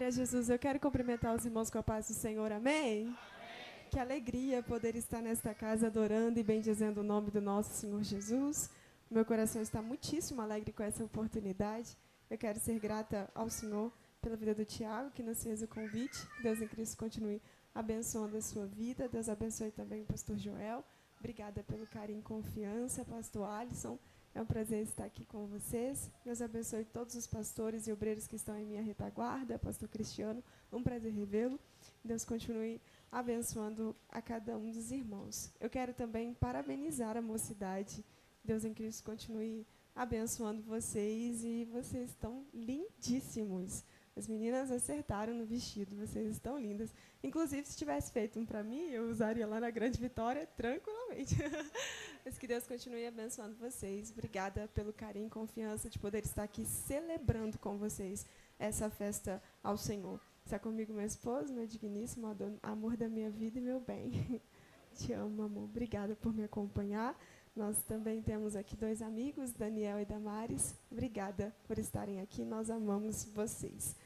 Glória a Jesus. Eu quero cumprimentar os irmãos com a paz do Senhor. Amém? Amém. Que alegria poder estar nesta casa adorando e bendizendo o nome do nosso Senhor Jesus. Meu coração está muitíssimo alegre com essa oportunidade. Eu quero ser grata ao Senhor pela vida do Tiago, que nos fez o convite. Deus em Cristo continue abençoando a sua vida. Deus abençoe também o pastor Joel. Obrigada pelo carinho e confiança, pastor Alisson. É um prazer estar aqui com vocês. Deus abençoe todos os pastores e obreiros que estão em minha retaguarda. Pastor Cristiano, um prazer revê-lo. Deus continue abençoando a cada um dos irmãos. Eu quero também parabenizar a mocidade. Deus em Cristo continue abençoando vocês e vocês estão lindíssimos. As meninas acertaram no vestido, vocês estão lindas. Inclusive, se tivesse feito um para mim, eu usaria lá na Grande Vitória tranquilamente. Mas que Deus continue abençoando vocês. Obrigada pelo carinho e confiança de poder estar aqui celebrando com vocês essa festa ao Senhor. Está comigo meu esposo, meu digníssimo amor da minha vida e meu bem. Te amo, amor. Obrigada por me acompanhar. Nós também temos aqui 2 amigos, Daniel e Damares. Obrigada por estarem aqui. Nós amamos vocês.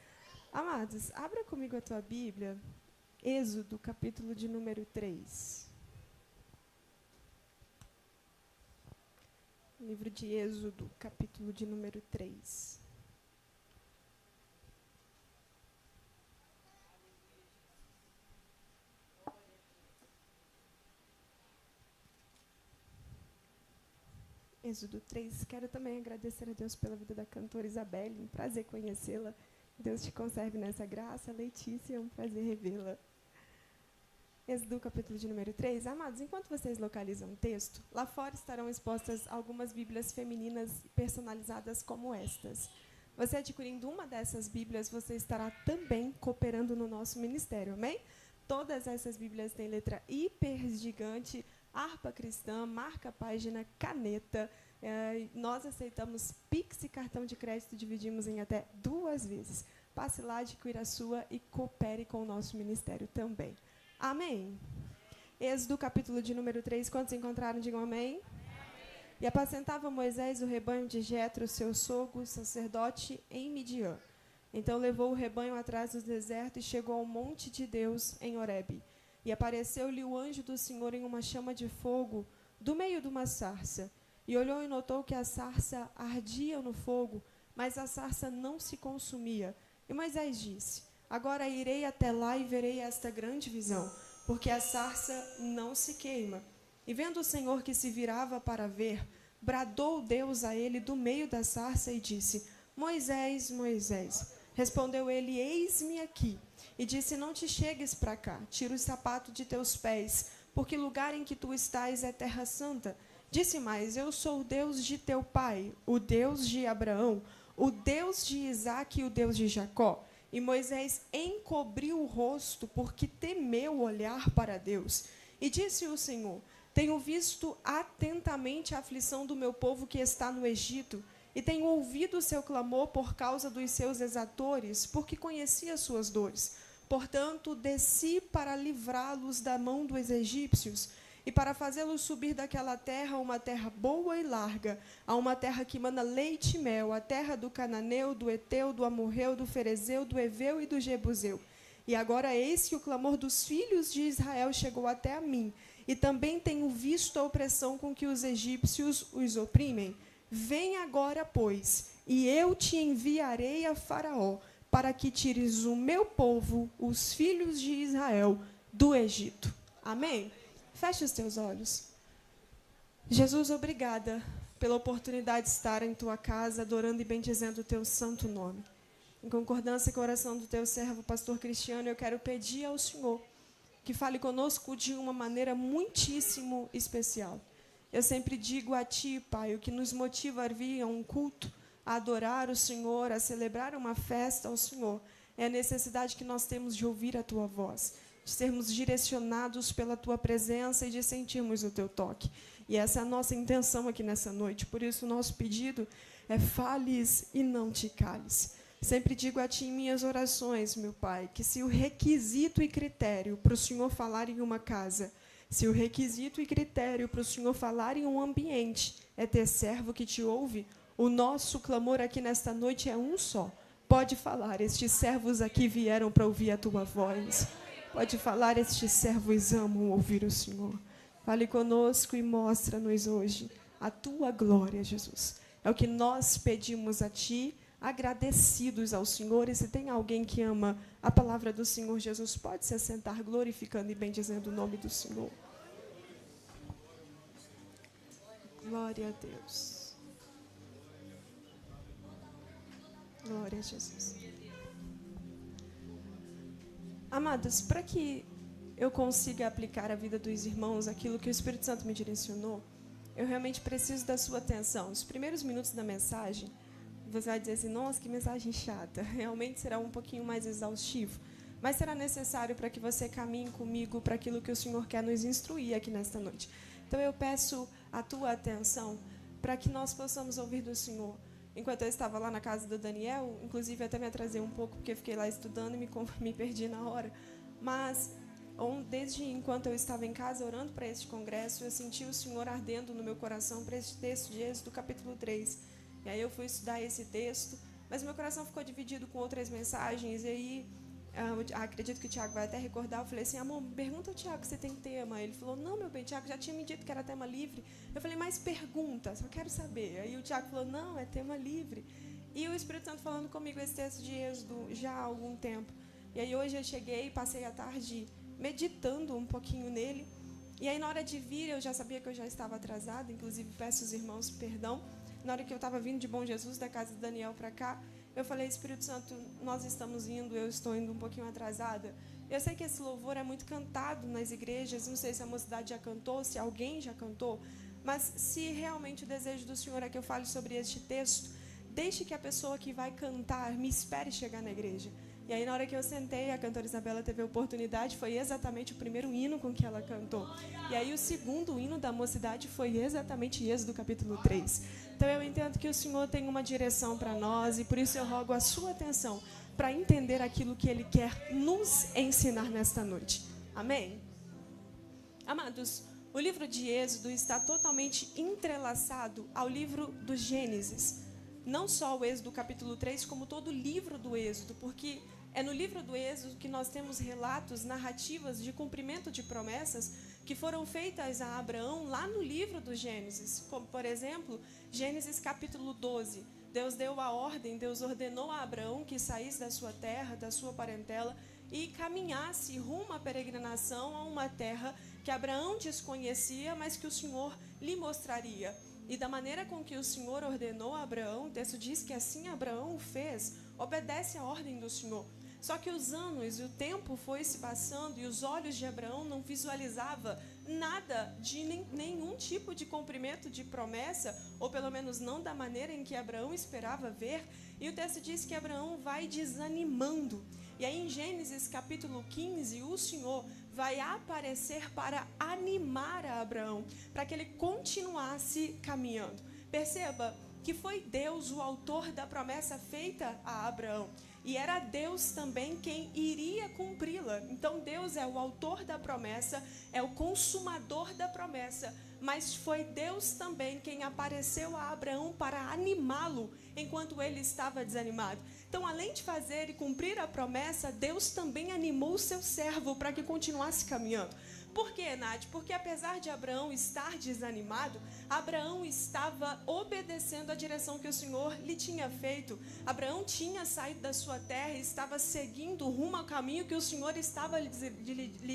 Amados, abra comigo a tua Bíblia, Êxodo, capítulo de número 3. Livro de Êxodo, capítulo de número 3. Êxodo 3. Quero também agradecer a Deus pela vida da cantora Isabelle. Um prazer conhecê-la. Deus te conserve nessa graça. Letícia, é um prazer revê-la. Êxodo, capítulo de número 3. Amados, enquanto vocês localizam o texto, lá fora estarão expostas algumas Bíblias femininas personalizadas como estas. Você adquirindo uma dessas Bíblias, você estará também cooperando no nosso ministério, amém? Todas essas Bíblias têm letra hiper gigante, harpa cristã, marca página, caneta. Nós aceitamos Pix e cartão de crédito, dividimos em até 2 vezes. Passe lá, adquira a sua e coopere com o nosso ministério também. Amém? Êxodo, capítulo de número 3. Quantos encontraram? Digam amém. E apacentava Moisés o rebanho de Jetro, seu sogro, sacerdote, em Midian. Então levou o rebanho atrás do deserto e chegou ao monte de Deus, em Horebe. E apareceu-lhe o anjo do Senhor em uma chama de fogo, do meio de uma sarça. E olhou e notou que a sarça ardia no fogo, mas a sarça não se consumia. E Moisés disse: agora irei até lá e verei esta grande visão, porque a sarça não se queima. E vendo o Senhor que se virava para ver, bradou Deus a ele do meio da sarça e disse: Moisés, Moisés. Respondeu ele: eis-me aqui. E disse: não te chegues para cá, tira o sapato de teus pés, porque o lugar em que tu estás é terra santa. Disse mais: eu sou o Deus de teu pai, o Deus de Abraão, o Deus de Isaque e o Deus de Jacó. E Moisés encobriu o rosto, porque temeu olhar para Deus. E disse o Senhor: tenho visto atentamente a aflição do meu povo que está no Egito, e tenho ouvido o seu clamor por causa dos seus exatores, porque conhecia as suas dores. Portanto, desci para livrá-los da mão dos egípcios, e para fazê-los subir daquela terra, uma terra boa e larga, a uma terra que mana leite e mel, a terra do Cananeu, do Eteu, do Amorreu, do Ferezeu, do Eveu e do Jebuseu. E agora eis que o clamor dos filhos de Israel chegou até a mim, e também tenho visto a opressão com que os egípcios os oprimem. Vem agora, pois, e eu te enviarei a Faraó, para que tires o meu povo, os filhos de Israel, do Egito. Amém? Feche os teus olhos. Jesus, obrigada pela oportunidade de estar em tua casa, adorando e bendizendo o teu santo nome. Em concordância com a oração do teu servo, pastor Cristiano, eu quero pedir ao Senhor que fale conosco de uma maneira muitíssimo especial. Eu sempre digo a ti, Pai, o que nos motiva a vir a um culto, a adorar o Senhor, a celebrar uma festa ao Senhor, é a necessidade que nós temos de ouvir a tua voz, de sermos direcionados pela tua presença e de sentirmos o teu toque. E essa é a nossa intenção aqui nessa noite. Por isso, o nosso pedido é: fales e não te cales. Sempre digo a ti em minhas orações, meu Pai, que se o requisito e critério para o Senhor falar em uma casa, se o requisito e critério para o Senhor falar em um ambiente é ter servo que te ouve, o nosso clamor aqui nesta noite é um só: Pode falar, estes servos aqui vieram para ouvir a tua voz. Pode falar, estes servos amam ouvir o Senhor. Fale conosco e mostra-nos hoje a tua glória, Jesus. É o que nós pedimos a ti, agradecidos ao Senhor. E se tem alguém que ama a palavra do Senhor Jesus, pode se assentar glorificando e bendizendo o nome do Senhor. Glória a Deus. Glória a Jesus. Amados, para que eu consiga aplicar à vida dos irmãos aquilo que o Espírito Santo me direcionou, eu realmente preciso da sua atenção. Os primeiros minutos da mensagem, você vai dizer assim, nossa, que mensagem chata. Realmente será um pouquinho mais exaustivo, mas será necessário para que você caminhe comigo para aquilo que o Senhor quer nos instruir aqui nesta noite. Então eu peço a tua atenção para que nós possamos ouvir do Senhor. Enquanto eu estava lá na casa do Daniel, inclusive até me atrasei um pouco, porque fiquei lá estudando e me perdi na hora. Mas, desde enquanto eu estava em casa orando para este congresso, eu senti o Senhor ardendo no meu coração para este texto de Êxodo, capítulo 3. E aí eu fui estudar esse texto, mas meu coração ficou dividido com outras mensagens. E aí, acredito que o Tiago vai até recordar, eu falei assim, amor, pergunta ao Tiago se tem tema. Ele falou, não, meu bem, Tiago já tinha me dito que era tema livre. Eu falei, mas pergunta, só quero saber. Aí o Tiago falou, não, é tema livre. E o Espírito Santo falando comigo esse texto de Êxodo já há algum tempo. E aí hoje eu cheguei, passei a tarde meditando um pouquinho nele. E aí na hora de vir, eu já sabia que eu já estava atrasada, inclusive peço aos irmãos perdão. Na hora que eu estava vindo de Bom Jesus, da casa do Daniel para cá, eu falei, Espírito Santo, nós estamos indo, eu estou indo um pouquinho atrasada. Eu sei que esse louvor é muito cantado nas igrejas, não sei se a mocidade já cantou, se alguém já cantou, mas se realmente o desejo do Senhor é que eu fale sobre este texto, deixe que a pessoa que vai cantar me espere chegar na igreja. E aí, na hora que eu sentei, a cantora Isabela teve a oportunidade, foi exatamente o primeiro hino com que ela cantou. E aí, o segundo hino da mocidade foi exatamente Êxodo, capítulo 3. Então, eu entendo que o Senhor tem uma direção para nós e, por isso, eu rogo a sua atenção para entender aquilo que Ele quer nos ensinar nesta noite. Amém? Amados, o livro de Êxodo está totalmente entrelaçado ao livro do Gênesis. Não só o Êxodo capítulo 3, como todo o livro do Êxodo, porque é no livro do Êxodo que nós temos relatos, narrativas de cumprimento de promessas que foram feitas a Abraão lá no livro do Gênesis. Como, por exemplo, Gênesis capítulo 12. Deus deu a ordem, Deus ordenou a Abraão que saísse da sua terra, da sua parentela, e caminhasse rumo à peregrinação a uma terra que Abraão desconhecia, mas que o Senhor lhe mostraria. E da maneira com que o Senhor ordenou a Abraão, o texto diz que assim Abraão o fez, obedece à ordem do Senhor. Só que os anos e o tempo foi se passando e os olhos de Abraão não visualizavam nada de nenhum tipo de cumprimento de promessa, ou pelo menos não da maneira em que Abraão esperava ver. E o texto diz que Abraão vai desanimando. E aí em Gênesis capítulo 15, o Senhor vai aparecer para animar a Abraão, para que ele continuasse caminhando. Perceba que foi Deus o autor da promessa feita a Abraão. E era Deus também quem iria cumpri-la. Então Deus é o autor da promessa, é o consumador da promessa. Mas foi Deus também quem apareceu a Abraão para animá-lo enquanto ele estava desanimado. Então, além de fazer e cumprir a promessa, Deus também animou o seu servo para que continuasse caminhando. Por quê, Nath? Porque apesar de Abraão estar desanimado, Abraão estava obedecendo a direção que o Senhor lhe tinha feito. Abraão tinha saído da sua terra e estava seguindo rumo ao caminho que o Senhor estava lhe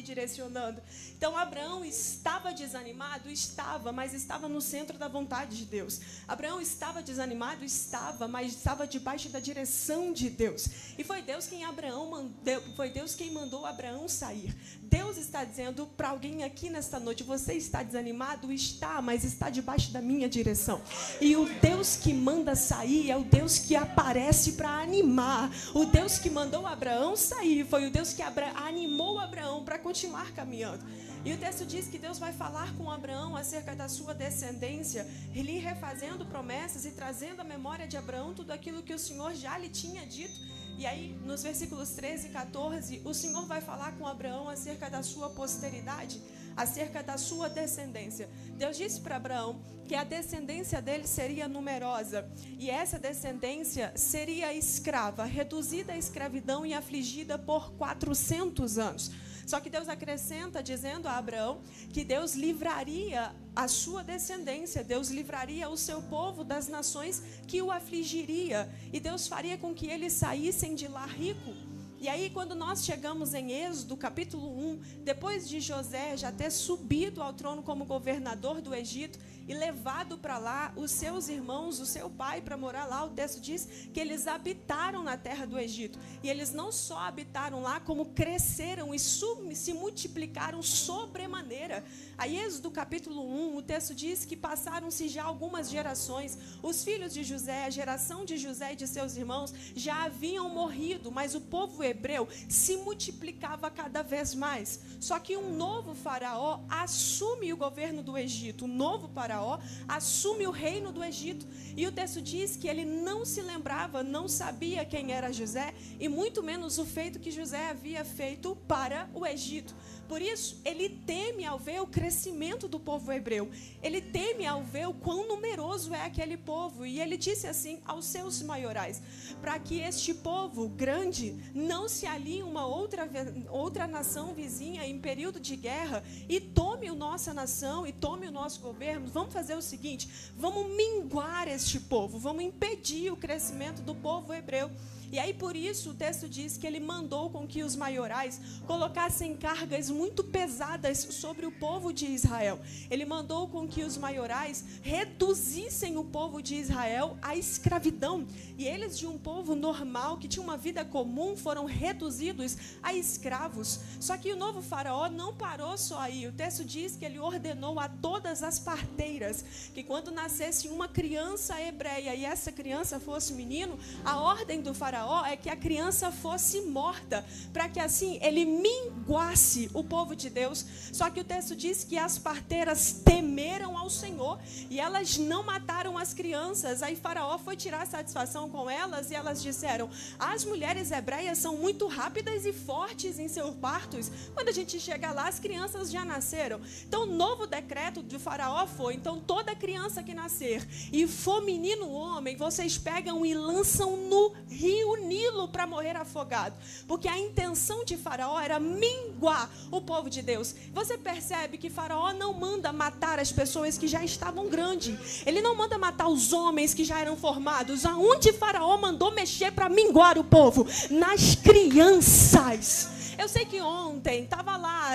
direcionando. Então, Abraão estava desanimado? Estava, mas estava no centro da vontade de Deus. Abraão estava desanimado? Estava, mas estava debaixo da direção de Deus. E foi Deus quem mandou Abraão sair. Deus está dizendo para alguém aqui nesta noite, você está desanimado? Está, mas está debaixo da minha direção. E o Deus que manda sair é o Deus que aparece para animar. O Deus que mandou Abraão sair foi o Deus que animou Abraão para continuar caminhando. E o texto diz que Deus vai falar com Abraão acerca da sua descendência, lhe refazendo promessas e trazendo à memória de Abraão tudo aquilo que o Senhor já lhe tinha dito. E aí, nos versículos 13 e 14, o Senhor vai falar com Abraão acerca da sua posteridade. acerca da sua descendência. Deus disse para Abraão que a descendência dele seria numerosa, e essa descendência seria escrava, reduzida à escravidão e afligida por 400 anos. Só que Deus acrescenta dizendo a Abraão que Deus livraria a sua descendência, Deus livraria o seu povo das nações que o afligiria, e Deus faria com que eles saíssem de lá rico. E aí, quando nós chegamos em Êxodo, capítulo 1, depois de José já ter subido ao trono como governador do Egito e levado para lá os seus irmãos, o seu pai, para morar lá, o texto diz que eles habitaram na terra do Egito. E eles não só habitaram lá, como cresceram e se multiplicaram sobremaneira. Aí, Êxodo, capítulo 1, o texto diz que passaram-se já algumas gerações. Os filhos de José, a geração de José e de seus irmãos, já haviam morrido, mas o povo hebreu se multiplicava cada vez mais. Só que um novo faraó assume o governo do Egito. Um novo faraó assume o reino do Egito. E o texto diz que ele não se lembrava, não sabia quem era José, e muito menos o feito que José havia feito para o Egito. Por isso, ele teme ao ver o crescimento do povo hebreu. Ele teme ao ver o quão numeroso é aquele povo. E ele disse assim aos seus maiorais: para que este povo grande não se alie uma outra nação vizinha em período de guerra e tome a nossa nação e tome o nosso governo, vamos fazer o seguinte: vamos minguar este povo, vamos impedir o crescimento do povo hebreu. E aí, por isso, o texto diz que ele mandou com que os maiorais colocassem cargas muito pesadas sobre o povo de Israel. Ele mandou com que os maiorais reduzissem o povo de Israel à escravidão. E eles, de um povo normal, que tinha uma vida comum, foram reduzidos a escravos. Só que o novo faraó não parou só aí. O texto diz que ele ordenou a todas as parteiras que quando nascesse uma criança hebreia e essa criança fosse menino, a ordem do faraó é que a criança fosse morta, para que assim ele minguasse o povo de Deus. Só que o texto diz que as parteiras temeram ao Senhor e elas não mataram as crianças. Aí Faraó foi tirar satisfação com elas e elas disseram: as mulheres hebreias são muito rápidas e fortes em seus partos. Quando a gente chega lá, as crianças já nasceram. Então o novo decreto de Faraó foi: então toda criança que nascer e for menino ou homem, vocês pegam e lançam no rio Nilo para morrer afogado. Porque a intenção de Faraó era minguar o povo de Deus. Você percebe que Faraó não manda matar as pessoas que já estavam grandes. Ele não manda matar os homens que já eram formados. Aonde Faraó mandou mexer para minguar o povo? Nas crianças. Eu sei que ontem estava lá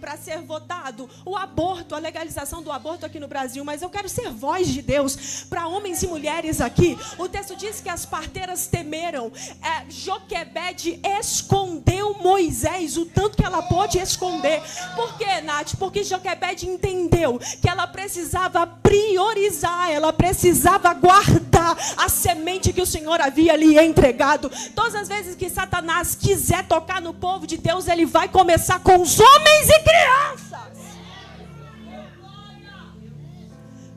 para ser votado o aborto, a legalização do aborto aqui no Brasil, mas eu quero ser voz de Deus para homens e mulheres aqui. O texto diz que as parteiras temeram. Joquebede escondeu Moisés, o tanto que ela pôde esconder. Por quê, Nath? Porque Joquebede entendeu que ela precisava priorizar, ela precisava guardar a semente que o Senhor havia lhe entregado. Todas as vezes que Satanás quiser tocar no povo de Deus, ele vai começar com os homens e crianças.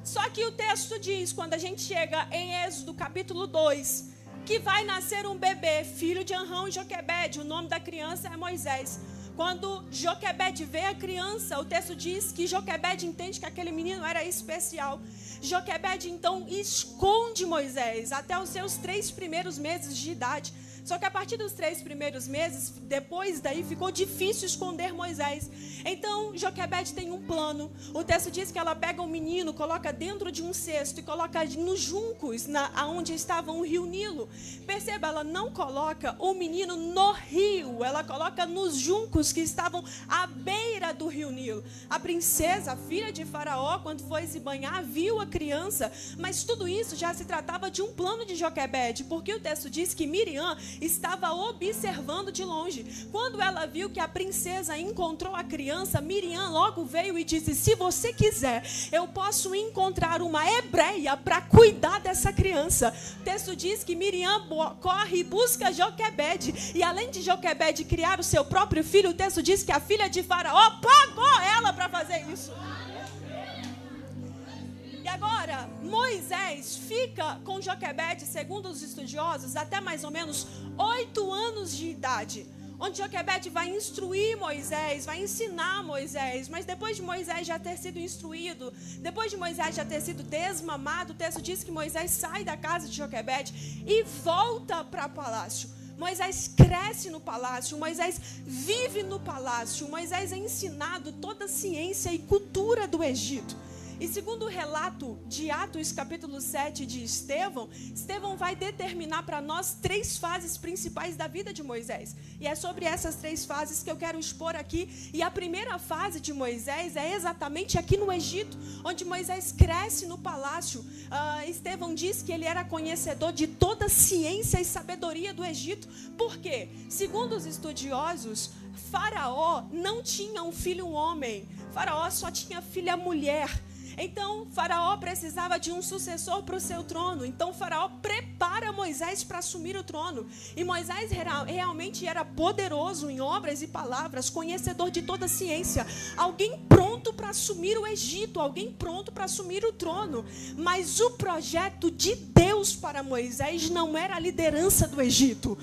Só que o texto diz, quando a gente chega em Êxodo capítulo 2, que vai nascer um bebê, filho de Arão e Joquebede. O nome da criança é Moisés. Quando Joquebede vê a criança, o texto diz que Joquebede entende que aquele menino era especial. Joquebede então esconde Moisés até os seus 3 primeiros meses de idade. Só que a partir dos 3 primeiros meses, depois daí ficou difícil esconder Moisés. Então Joquebede tem um plano. O texto diz que ela pega um menino, coloca dentro de um cesto e coloca nos juncos, onde estava o rio Nilo. Perceba, ela não coloca o menino no rio, ela coloca nos juncos que estavam à beira do rio Nilo. A princesa, a filha de Faraó, quando foi se banhar, viu a criança, mas tudo isso já se tratava de um plano de Joquebede, porque o texto diz que Miriam estava observando de longe. Quando ela viu que a princesa encontrou a criança, Miriam logo veio e disse: se você quiser, eu posso encontrar uma hebreia para cuidar dessa criança. O texto diz que Miriam corre e busca Joquebede, e além de Joquebede criar o seu próprio filho, o texto diz que a filha de Faraó pagou ela para fazer isso. E agora, Moisés fica com Joquebede, segundo os estudiosos, até mais ou menos 8 anos de idade. onde Joquebede vai instruir Moisés, vai ensinar Moisés, mas depois de Moisés já ter sido instruído, depois de Moisés já ter sido desmamado, o texto diz que Moisés sai da casa de Joquebede e volta para o palácio. Moisés cresce no palácio, Moisés vive no palácio, Moisés é ensinado toda a ciência e cultura do Egito. E segundo o relato de Atos, capítulo 7, de Estevão vai determinar para nós 3 fases principais da vida de Moisés. E é sobre essas 3 fases que eu quero expor aqui. E a primeira fase de Moisés é exatamente aqui no Egito, onde Moisés cresce no palácio. Estevão diz que ele era conhecedor de toda a ciência e sabedoria do Egito. Por quê? Segundo os estudiosos, Faraó não tinha um filho homem. Faraó só tinha filha mulher. Então, Faraó precisava de um sucessor para o seu trono. Então, Faraó prepara Moisés para assumir o trono. E Moisés realmente era poderoso em obras e palavras, conhecedor de toda a ciência. Alguém pronto para assumir o Egito, alguém pronto para assumir o trono. Mas o projeto de Deus para Moisés não era a liderança do Egito.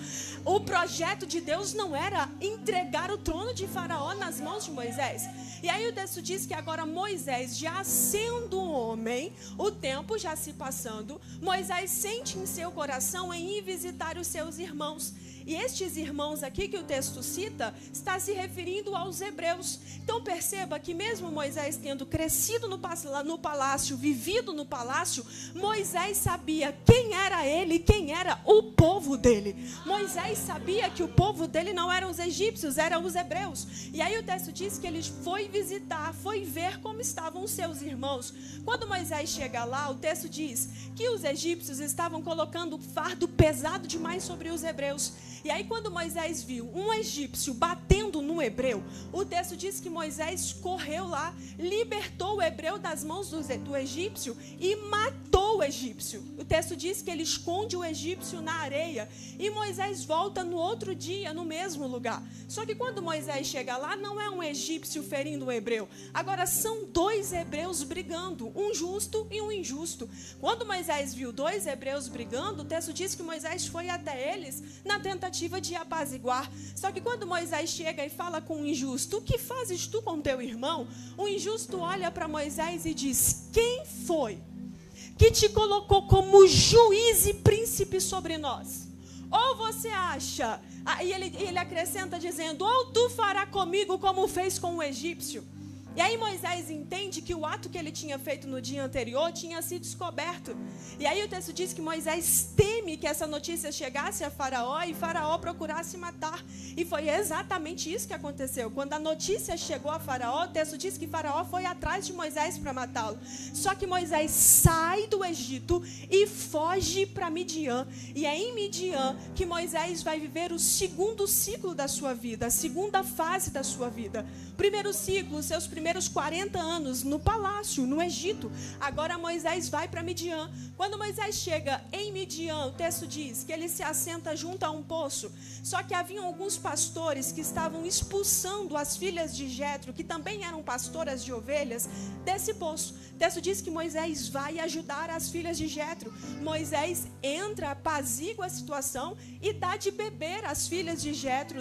O projeto de Deus não era entregar o trono de Faraó nas mãos de Moisés. E aí o texto diz que agora Moisés, já sendo um homem, o tempo já se passando, Moisés sente em seu coração em ir visitar os seus irmãos. E estes irmãos aqui que o texto cita, está se referindo aos hebreus. Então perceba que mesmo Moisés tendo crescido no palácio, vivido no palácio, Moisés sabia quem era ele, quem era o povo dele. Moisés sabia que o povo dele não eram os egípcios, eram os hebreus. E aí o texto diz que ele foi visitar, foi ver como estavam os seus irmãos. Quando Moisés chega lá, o texto diz que os egípcios estavam colocando fardo pesado demais sobre os hebreus. E aí quando Moisés viu um egípcio batendo no hebreu, o texto diz que Moisés correu lá, libertou o hebreu das mãos do egípcio e matou o egípcio. O texto diz que ele esconde o egípcio na areia e Moisés volta no outro dia no mesmo lugar. Só que quando Moisés chega lá, não é um egípcio ferindo um hebreu. Agora são 2 hebreus brigando, um justo e um injusto. Quando Moisés viu 2 hebreus brigando, o texto diz que Moisés foi até eles na tentativa de apaziguar. Só que quando Moisés chega e fala com o injusto: o que fazes tu com teu irmão? O injusto olha para Moisés e diz: quem foi que te colocou como juiz e príncipe sobre nós? Ou você acha, e ele acrescenta dizendo: ou tu fará comigo como fez com o egípcio? E aí Moisés entende que o ato que ele tinha feito no dia anterior tinha sido descoberto. E aí o texto diz que Moisés teme que essa notícia chegasse a Faraó e Faraó procurasse matar. E foi exatamente isso que aconteceu. Quando a notícia chegou a Faraó, o texto diz que Faraó foi atrás de Moisés para matá-lo. Só que Moisés sai do Egito e foge para Midian. E é em Midian que Moisés vai viver o segundo ciclo da sua vida, a segunda fase da sua vida. Primeiro ciclo, seus primeiros 40 anos no palácio, no Egito. Agora Moisés vai para Midian. Quando Moisés chega em Midian, o texto diz que ele se assenta junto a um poço. Só que haviam alguns pastores que estavam expulsando as filhas de Jetro, que também eram pastoras de ovelhas, desse poço. O texto diz que Moisés vai ajudar as filhas de Jetro. Moisés entra, apazigua a situação e dá de beber às filhas de Jetro,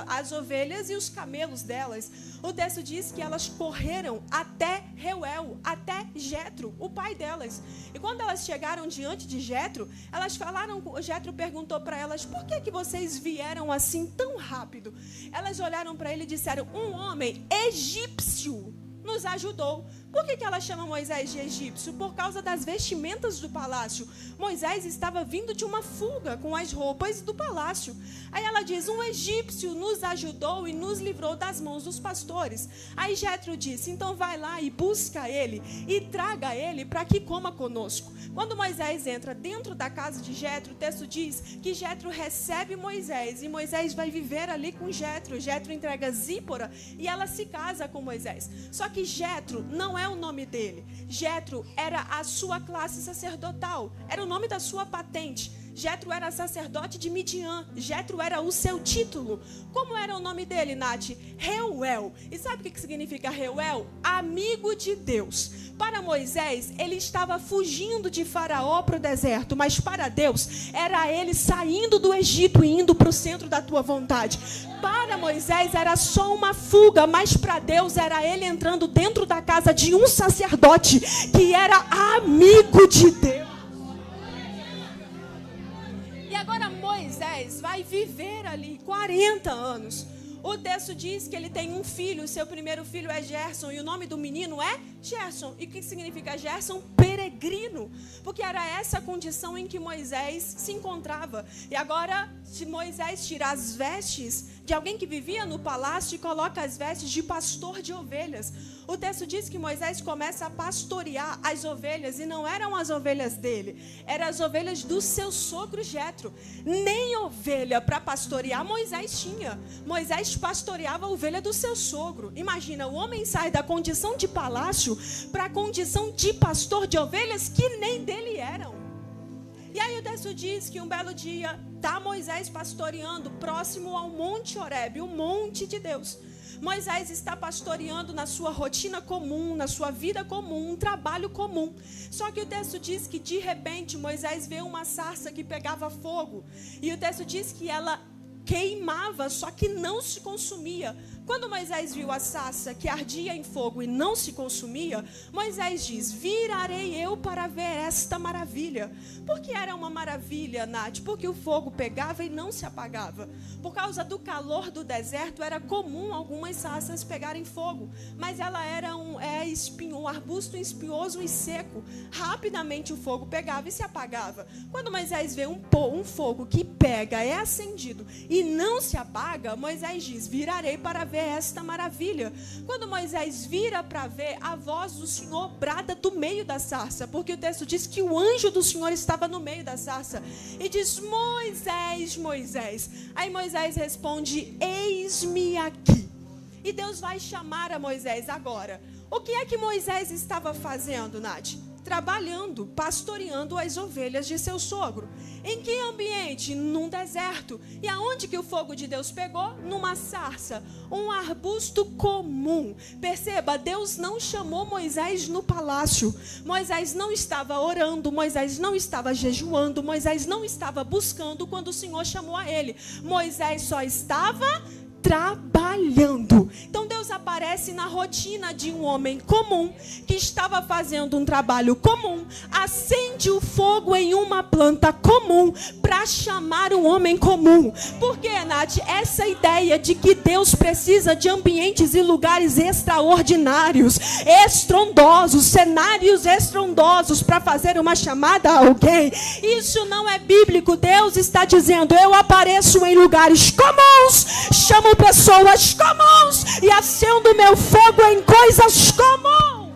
as ovelhas e os camelos delas. O texto diz que elas correram até Reuel, até Jetro, o pai delas. E quando elas chegaram diante de Jetro, elas falaram, Jetro perguntou para elas: por que vocês vieram assim tão rápido? Elas olharam para ele e disseram: um homem egípcio nos ajudou. Por que ela chama Moisés de egípcio? Por causa das vestimentas do palácio. Moisés estava vindo de uma fuga com as roupas do palácio. Aí ela diz: um egípcio nos ajudou e nos livrou das mãos dos pastores. Aí Jetro disse: então vai lá e busca ele e traga ele para que coma conosco. Quando Moisés entra dentro da casa de Jetro, o texto diz que Jetro recebe Moisés e Moisés vai viver ali com Jetro. Jetro entrega Zípora e ela se casa com Moisés. Só que Jetro não é o nome dele. Jetro era a sua classe sacerdotal, era o nome da sua patente. Jetro era sacerdote de Midian. Jetro era o seu título. Como era o nome dele, Nath? Reuel. E sabe o que significa Reuel? Amigo de Deus. Para Moisés, ele estava fugindo de Faraó para o deserto, mas para Deus, era ele saindo do Egito e indo para o centro da tua vontade. Para Moisés era só uma fuga, mas para Deus era ele entrando dentro da casa de um sacerdote que era amigo de Deus. E agora Moisés vai viver ali 40 anos. O texto diz que ele tem um filho, seu primeiro filho é Gerson, e o nome do menino é Gerson. E o que significa Gerson? Peregrino. Porque era essa a condição em que Moisés se encontrava. E agora, se Moisés tira as vestes de alguém que vivia no palácio e coloca as vestes de pastor de ovelhas, o texto diz que Moisés começa a pastorear as ovelhas, e não eram as ovelhas dele, eram as ovelhas do seu sogro Jetro. Nem ovelha para pastorear Moisés tinha. Moisés pastoreava a ovelha do seu sogro. Imagina, o homem sai da condição de palácio para a condição de pastor de ovelhas que nem dele eram. E aí o texto diz que um belo dia está Moisés pastoreando próximo ao Monte Horebe, o monte de Deus. Moisés está pastoreando na sua rotina comum, na sua vida comum, um trabalho comum. Só que o texto diz que de repente Moisés vê uma sarça que pegava fogo. E o texto diz que ela queimava, só que não se consumia. Quando Moisés viu a sarça que ardia em fogo e não se consumia, Moisés diz: virarei eu para ver esta maravilha. Por que era uma maravilha, Nath? Porque o fogo pegava e não se apagava. Por causa do calor do deserto, era comum algumas sarças pegarem fogo, mas ela era um arbusto espinhoso e seco. Rapidamente o fogo pegava e se apagava. Quando Moisés vê um fogo que pega, é acendido e não se apaga, Moisés diz: virarei para ver esta maravilha. Quando Moisés vira para ver, a voz do Senhor brada do meio da sarça, porque o texto diz que o anjo do Senhor estava no meio da sarça e diz: Moisés, Moisés. Aí Moisés responde: eis-me aqui. E Deus vai chamar a Moisés agora. O que é que Moisés estava fazendo, Nath? Trabalhando, pastoreando as ovelhas de seu sogro. Em que ambiente? Num deserto. E aonde que o fogo de Deus pegou? Numa sarça, um arbusto comum. Perceba, Deus não chamou Moisés no palácio. Moisés não estava orando, Moisés não estava jejuando, Moisés não estava buscando quando o Senhor chamou a ele. Moisés só estava trabalhando. Então Deus aparece na rotina de um homem comum que estava fazendo um trabalho comum, acende o fogo em uma planta comum para chamar um homem comum. Por quê, Nath? Essa ideia de que Deus precisa de ambientes e lugares extraordinários, estrondosos, cenários estrondosos para fazer uma chamada a alguém, isso não é bíblico. Deus está dizendo: eu apareço em lugares comuns, chamo pessoas comuns e acendo meu fogo em coisas comuns.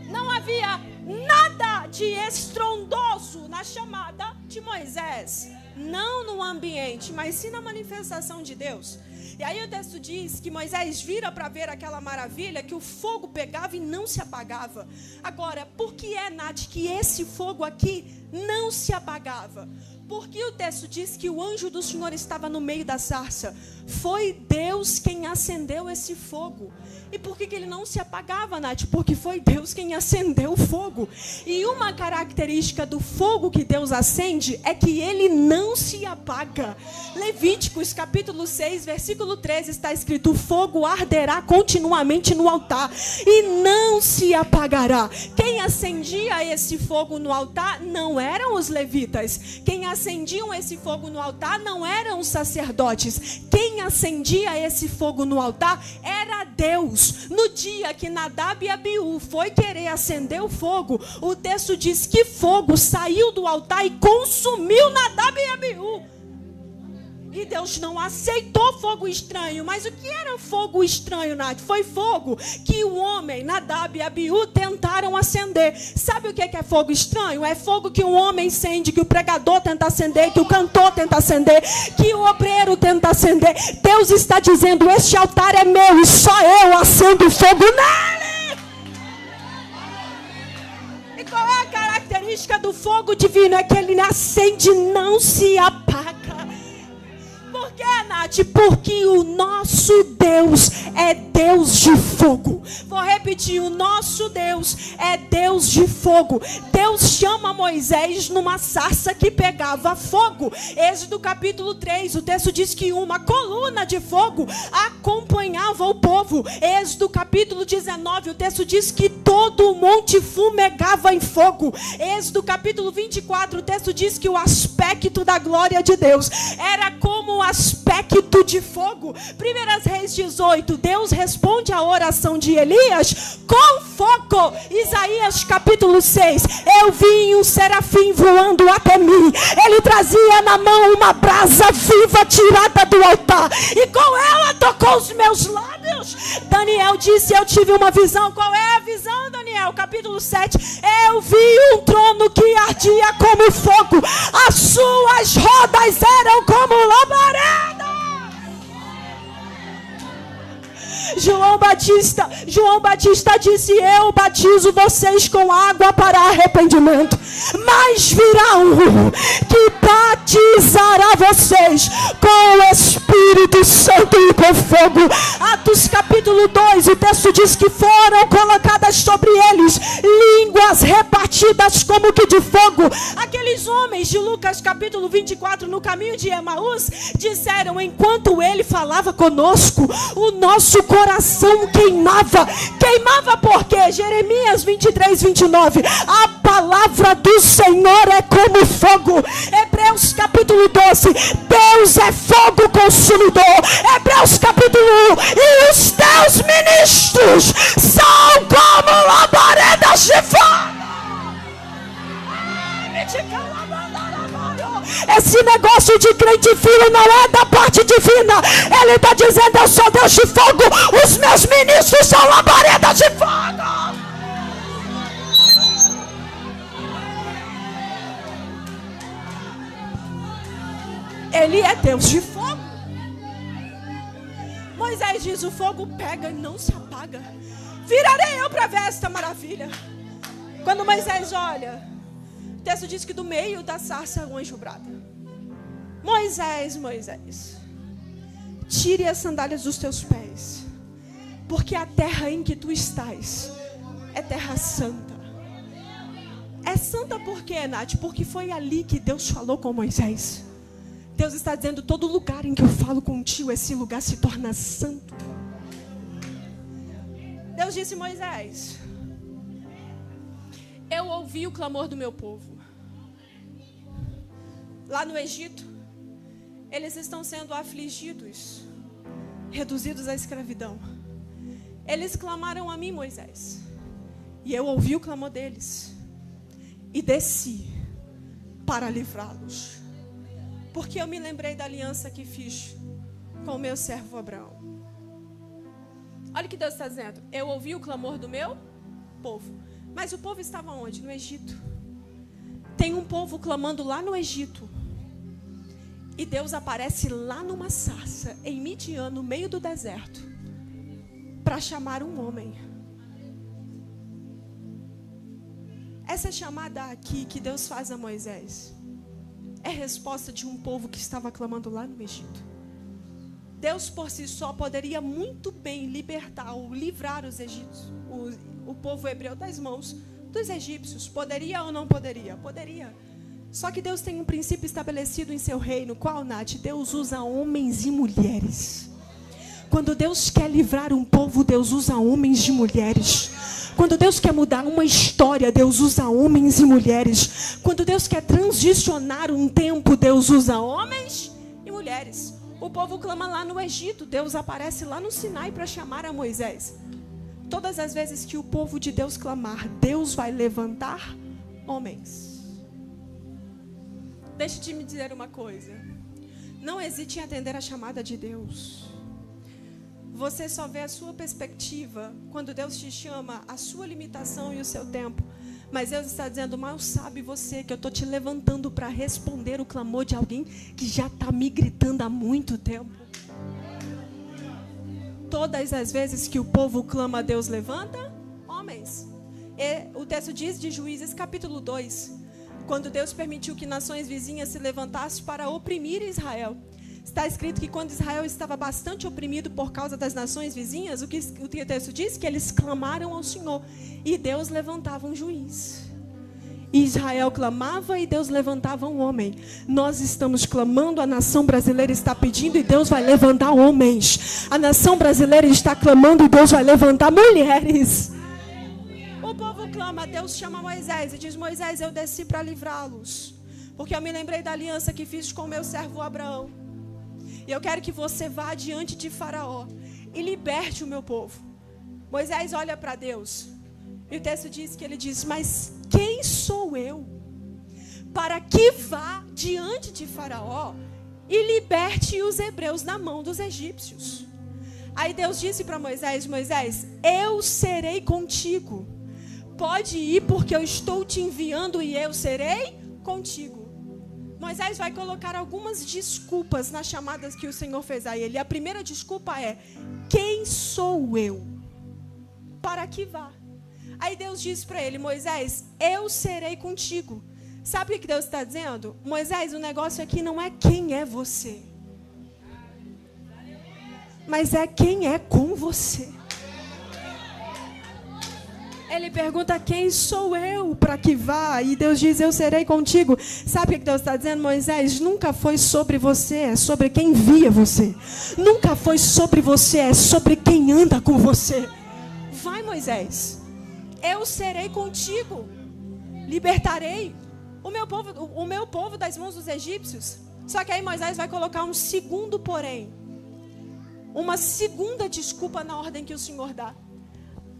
Não havia nada de estrondoso na chamada de Moisés, não no ambiente, mas sim na manifestação de Deus. E aí o texto diz que Moisés vira para ver aquela maravilha, que o fogo pegava e não se apagava. Agora, por que é, Nath, que esse fogo aqui não se apagava? Porque o texto diz que o anjo do Senhor estava no meio da sarça. Foi Deus quem acendeu esse fogo. E por que ele não se apagava, Nath? Porque foi Deus quem acendeu o fogo. E uma característica do fogo que Deus acende é que ele não se apaga. Levíticos capítulo 6, versículo 13 está escrito: o fogo arderá continuamente no altar e não se apagará. Quem acendia esse fogo no altar não eram os levitas. Quem acendiam esse fogo no altar não eram os sacerdotes. Quem acendia esse fogo no altar era Deus. No dia que Nadab e Abiú foi querer acender o fogo, o texto diz que fogo saiu do altar e consumiu Nadab e Abiú. E Deus não aceitou fogo estranho. Mas o que era fogo estranho, Nath? Foi fogo que o homem, Nadab e Abiú, tentaram acender. Sabe o que é fogo estranho? É fogo que um homem acende, que o pregador tenta acender, que o cantor tenta acender, que o obreiro tenta acender. Deus está dizendo: este altar é meu e só eu acendo fogo nele. E qual é a característica característica do fogo divino é que ele acende e não se apaga. Por quê, Nath? Porque o nosso Deus é Deus de fogo. Vou repetir, o nosso Deus é Deus de fogo. Deus chama Moisés numa sarça que pegava fogo. Êxodo capítulo 3, o texto diz que uma coluna de fogo acompanhava o povo. Êxodo capítulo 19, o texto diz que todo o monte fumegava em fogo. Êxodo capítulo 24, o texto diz que o aspecto da glória de Deus era como o aspecto de fogo. 1 Reis 18, Deus responde à oração de Elias com fogo. Isaías capítulo 6, eu vi um serafim voando até mim. Ele trazia na mão uma brasa viva tirada do altar, e com ela tocou os meus lábios. Daniel disse, eu tive uma visão. Qual é a visão, Daniel? Capítulo 7, eu vi um trono que ardia como fogo, as suas rodas eram como labareda. João Batista disse, eu batizo vocês com água para arrependimento, mas virá um que batizará vocês com o Espírito Santo e com fogo. Atos capítulo 2, o texto diz que foram colocadas sobre eles línguas repartidas como que de fogo. Aqueles homens de Lucas capítulo 24, no caminho de Emaús, disseram, enquanto ele falava conosco, o nosso coração queimava. Queimava por quê? Jeremias 23, 29. A palavra do Senhor é como fogo. Hebreus capítulo 12. Deus é fogo consumidor. Hebreus capítulo 1. E os teus ministros são como labaredas de fogo. Esse negócio de crente filho não é da parte divina. Ele está dizendo, eu sou Deus de fogo, os meus ministros são labaredas de fogo. Ele é Deus de fogo. Moisés diz, o fogo pega e não se apaga. Virarei eu para ver esta maravilha. Quando Moisés olha, o texto diz que do meio da sarça um anjo brada. Moisés, tire as sandálias dos teus pés, porque a terra em que tu estás é terra santa. É santa por quê, Nath? Porque foi ali que Deus falou com Moisés. Deus está dizendo, todo lugar em que eu falo contigo, esse lugar se torna santo. Deus disse, Moisés, eu ouvi o clamor do meu povo. Lá no Egito, eles estão sendo afligidos, reduzidos à escravidão. Eles clamaram a mim, Moisés, e eu ouvi o clamor deles e desci para livrá-los, porque eu me lembrei da aliança que fiz com o meu servo Abraão. Olha o que Deus está dizendo. Eu ouvi o clamor do meu povo. Mas o povo estava onde? No Egito. Tem um povo clamando lá no Egito. E Deus aparece lá numa sarça, em Midian, no meio do deserto, para chamar um homem. Essa chamada aqui que Deus faz a Moisés é resposta de um povo que estava clamando lá no Egito. Deus por si só poderia muito bem libertar ou livrar os egípcios, o povo hebreu das mãos dos egípcios. Poderia ou não poderia? Poderia. Só que Deus tem um princípio estabelecido em seu reino. Qual, Nath? Deus usa homens e mulheres. Quando Deus quer livrar um povo, Deus usa homens e mulheres. Quando Deus quer mudar uma história, Deus usa homens e mulheres. Quando Deus quer transicionar um tempo, Deus usa homens e mulheres. O povo clama lá no Egito, Deus aparece lá no Sinai para chamar a Moisés. Todas as vezes que o povo de Deus clamar, Deus vai levantar homens. Deixa eu te me dizer uma coisa. Não hesite em atender a chamada de Deus. Você só vê a sua perspectiva quando Deus te chama, a sua limitação e o seu tempo. Mas Deus está dizendo, mal sabe você que eu estou te levantando para responder o clamor de alguém que já está me gritando há muito tempo. Todas as vezes que o povo clama, Deus levanta homens. E o texto diz de Juízes capítulo 2, quando Deus permitiu que nações vizinhas se levantassem para oprimir Israel. Está escrito que quando Israel estava bastante oprimido por causa das nações vizinhas, o que o texto diz? Que eles clamaram ao Senhor e Deus levantava um juiz. Israel clamava e Deus levantava um homem. Nós estamos clamando, a nação brasileira está pedindo e Deus vai levantar homens. A nação brasileira está clamando e Deus vai levantar mulheres. O povo clama, Deus chama Moisés e diz: Moisés, eu desci para livrá-los, porque eu me lembrei da aliança que fiz com o meu servo Abraão. E eu quero que você vá diante de Faraó e liberte o meu povo. Moisés olha para Deus e o texto diz que ele diz: mas quem sou eu para que vá diante de Faraó e liberte os hebreus da mão dos egípcios? Aí Deus disse para Moisés: Moisés, eu serei contigo. Pode ir, porque eu estou te enviando e eu serei contigo. Moisés vai colocar algumas desculpas nas chamadas que o Senhor fez a ele. A primeira desculpa é: quem sou eu para que vá? Aí Deus disse para ele: Moisés, eu serei contigo. Sabe o que Deus está dizendo? Moisés, o negócio aqui não é quem é você, mas é quem é com você. Ele pergunta: quem sou eu para que vá? E Deus diz: eu serei contigo. Sabe o que Deus está dizendo? Moisés, nunca foi sobre você, é sobre quem envia você. Nunca foi sobre você, é sobre quem anda com você. Vai, Moisés, eu serei contigo. Libertarei o meu povo das mãos dos egípcios. Só que aí Moisés vai colocar um segundo porém, uma segunda desculpa na ordem que o Senhor dá.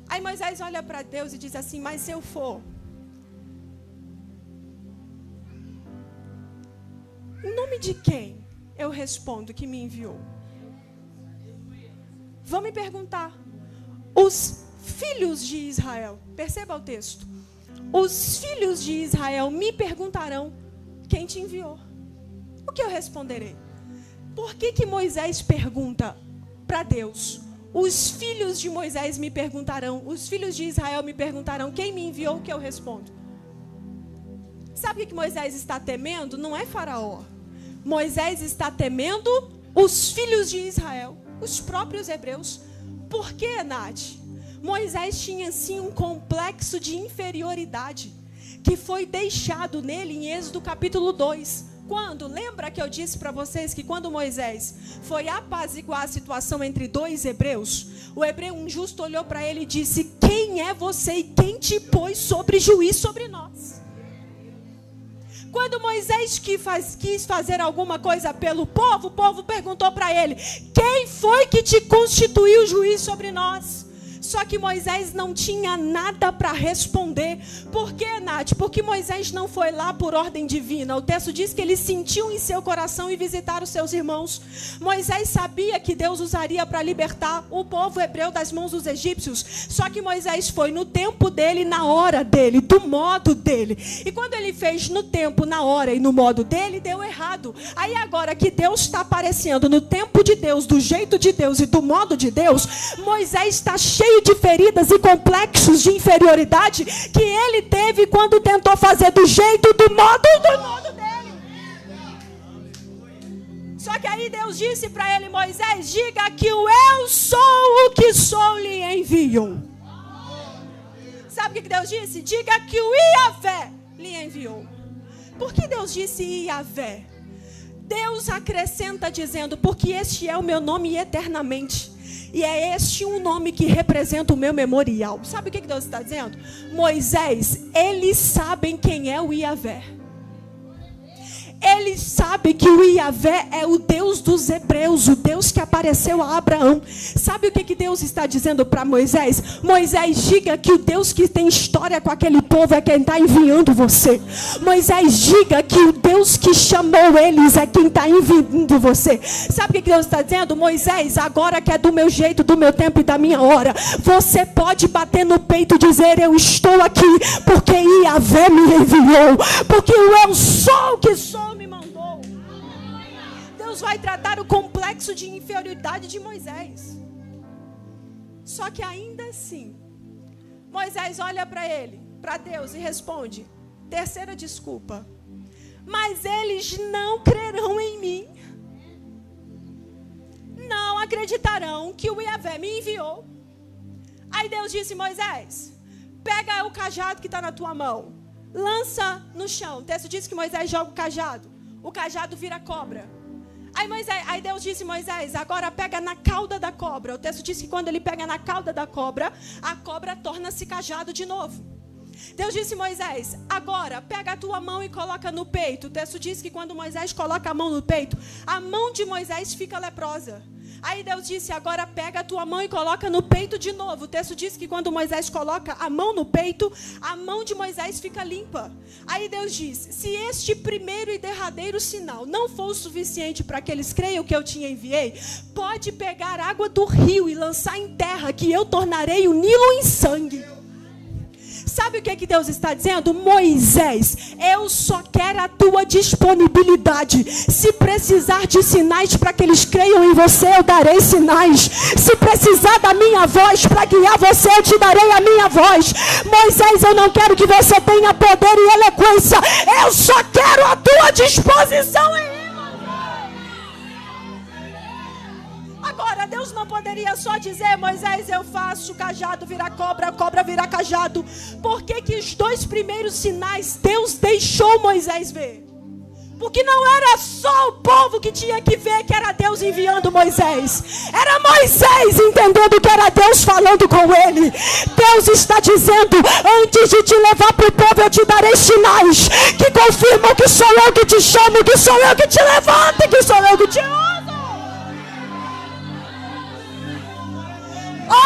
Aí Moisés olha para Deus e diz assim: mas se eu for, em nome de quem eu respondo que me enviou? Vão me perguntar, os filhos de Israel, perceba o texto, os filhos de Israel me perguntarão: quem te enviou? O que eu responderei? Por que Moisés pergunta para Deus? Os filhos de Moisés me perguntarão, os filhos de Israel me perguntarão: quem me enviou? O que eu respondo? Sabe o que Moisés está temendo? Não é Faraó. Moisés está temendo os filhos de Israel, os próprios hebreus. Por quê, Nath? Moisés tinha sim um complexo de inferioridade que foi deixado nele em Êxodo capítulo 2. Quando? Lembra que eu disse para vocês que quando Moisés foi apaziguar a situação entre dois hebreus, o hebreu injusto olhou para ele e disse: quem é você e quem te pôs sobre juiz sobre nós? Quando Moisés quis fazer alguma coisa pelo povo, o povo perguntou para ele: quem foi que te constituiu juiz sobre nós? Só que Moisés não tinha nada para responder. Por quê, Nath? Porque Moisés não foi lá por ordem divina. O texto diz que ele sentiu em seu coração em visitar os seus irmãos. Moisés sabia que Deus usaria para libertar o povo hebreu das mãos dos egípcios. Só que Moisés foi no tempo dele, na hora dele, do modo dele. E quando ele fez no tempo, na hora e no modo dele, deu errado. Aí agora que Deus está aparecendo no tempo de Deus, do jeito de Deus e do modo de Deus, Moisés está cheio de feridas e complexos de inferioridade que ele teve quando tentou fazer do jeito, do modo dele. Só que aí Deus disse para ele: Moisés, diga que o eu sou o que sou lhe enviou. Sabe o que Deus disse? Diga que o Iavé lhe enviou. Por que Deus disse Iavé? Deus acrescenta dizendo: porque este é o meu nome eternamente. E é este um nome que representa o meu memorial. Sabe o que Deus está dizendo? Moisés, eles sabem quem é o Iavé. Eles sabem que o Iavé é o Deus dos hebreus, o Deus que apareceu a Abraão. Sabe o que Deus está dizendo para Moisés? Moisés, diga que o Deus que tem história com aquele povo é quem está enviando você. Moisés, diga que o Deus que chamou eles é quem está enviando você. Sabe o que Deus está dizendo? Moisés, agora que é do meu jeito, do meu tempo e da minha hora, você pode bater no peito e dizer: eu estou aqui porque Iavé me enviou, porque eu sou o que sou me mandou. Deus vai tratar o complexo de inferioridade de Moisés. Só que ainda assim, Moisés olha para ele, para Deus, e responde: Terceira desculpa. Mas eles não crerão em mim. Não acreditarão que o Yahvé me enviou. Aí Deus disse: Moisés, pega o cajado que está na tua mão, lança no chão. O texto diz que Moisés joga o cajado vira cobra. Aí Deus disse: Moisés, agora pega na cauda da cobra. O texto diz que quando ele pega na cauda da cobra, a cobra torna-se cajado de novo. Deus disse: Moisés, agora pega a tua mão e coloca no peito. O texto diz que quando Moisés coloca a mão no peito, a mão de Moisés fica leprosa. Aí Deus disse: agora pega a tua mão e coloca no peito de novo. O texto diz que quando Moisés coloca a mão no peito, a mão de Moisés fica limpa. Aí Deus diz: se este primeiro e derradeiro sinal não for o suficiente para que eles creiam que eu te enviei, pode pegar água do rio e lançar em terra, que eu tornarei o Nilo em sangue. Sabe o que Deus está dizendo? Moisés, eu só quero a tua disponibilidade. Se precisar de sinais para que eles creiam em você, eu darei sinais. Se precisar da minha voz para guiar você, eu te darei a minha voz. Moisés, eu não quero que você tenha poder e eloquência. Eu só quero a tua disposição em mim. Agora, Deus não poderia só dizer: Moisés, eu faço o cajado virar cobra, a cobra virar cajado. Por que os dois primeiros sinais Deus deixou Moisés ver? Porque não era só o povo que tinha que ver que era Deus enviando Moisés. Era Moisés entendendo que era Deus falando com ele. Deus está dizendo: antes de te levar para o povo, eu te darei sinais que confirmam que sou eu que te chamo, que sou eu que te levanto, que sou eu que te uso.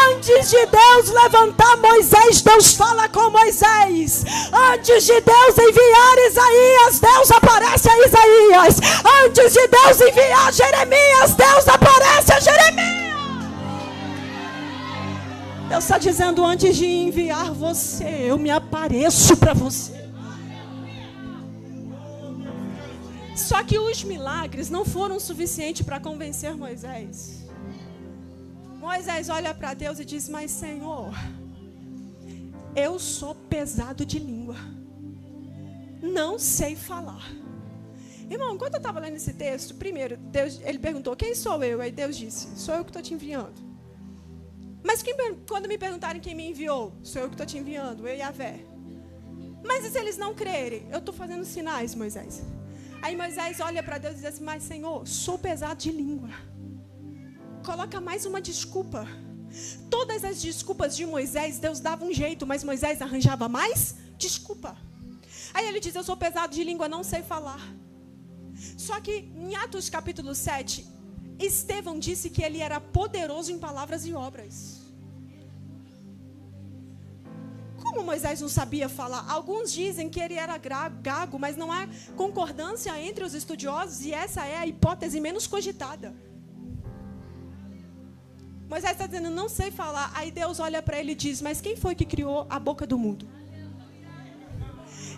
Antes de Deus levantar Moisés, Deus fala com Moisés. Antes de Deus enviar Isaías, Deus aparece a Isaías. Antes de Deus enviar Jeremias, Deus aparece a Jeremias. Deus está dizendo: antes de enviar você, eu me apareço para você. Só que os milagres não foram suficientes para convencer Moisés. Moisés olha para Deus e diz: mas Senhor, eu sou pesado de língua, não sei falar. Irmão, enquanto eu estava lendo esse texto, primeiro, ele perguntou: quem sou eu? Aí Deus disse: sou eu que estou te enviando. Mas quando me perguntarem quem me enviou, sou eu que estou te enviando, eu e Yahvé. Mas e se eles não crerem? Eu estou fazendo sinais, Moisés. Aí Moisés olha para Deus e diz assim: mas Senhor, sou pesado de língua. Coloca mais uma desculpa. Todas as desculpas de Moisés, Deus dava um jeito, mas Moisés arranjava mais desculpa. Aí ele diz: eu sou pesado de língua, não sei falar. Só que em Atos capítulo 7, Estevão disse que ele era poderoso em palavras e obras. Como Moisés não sabia falar? Alguns dizem que ele era gago, mas não há concordância entre os estudiosos, e essa é a hipótese menos cogitada. Moisés está dizendo: não sei falar. Aí Deus olha para ele e diz: mas quem foi que criou a boca do mundo?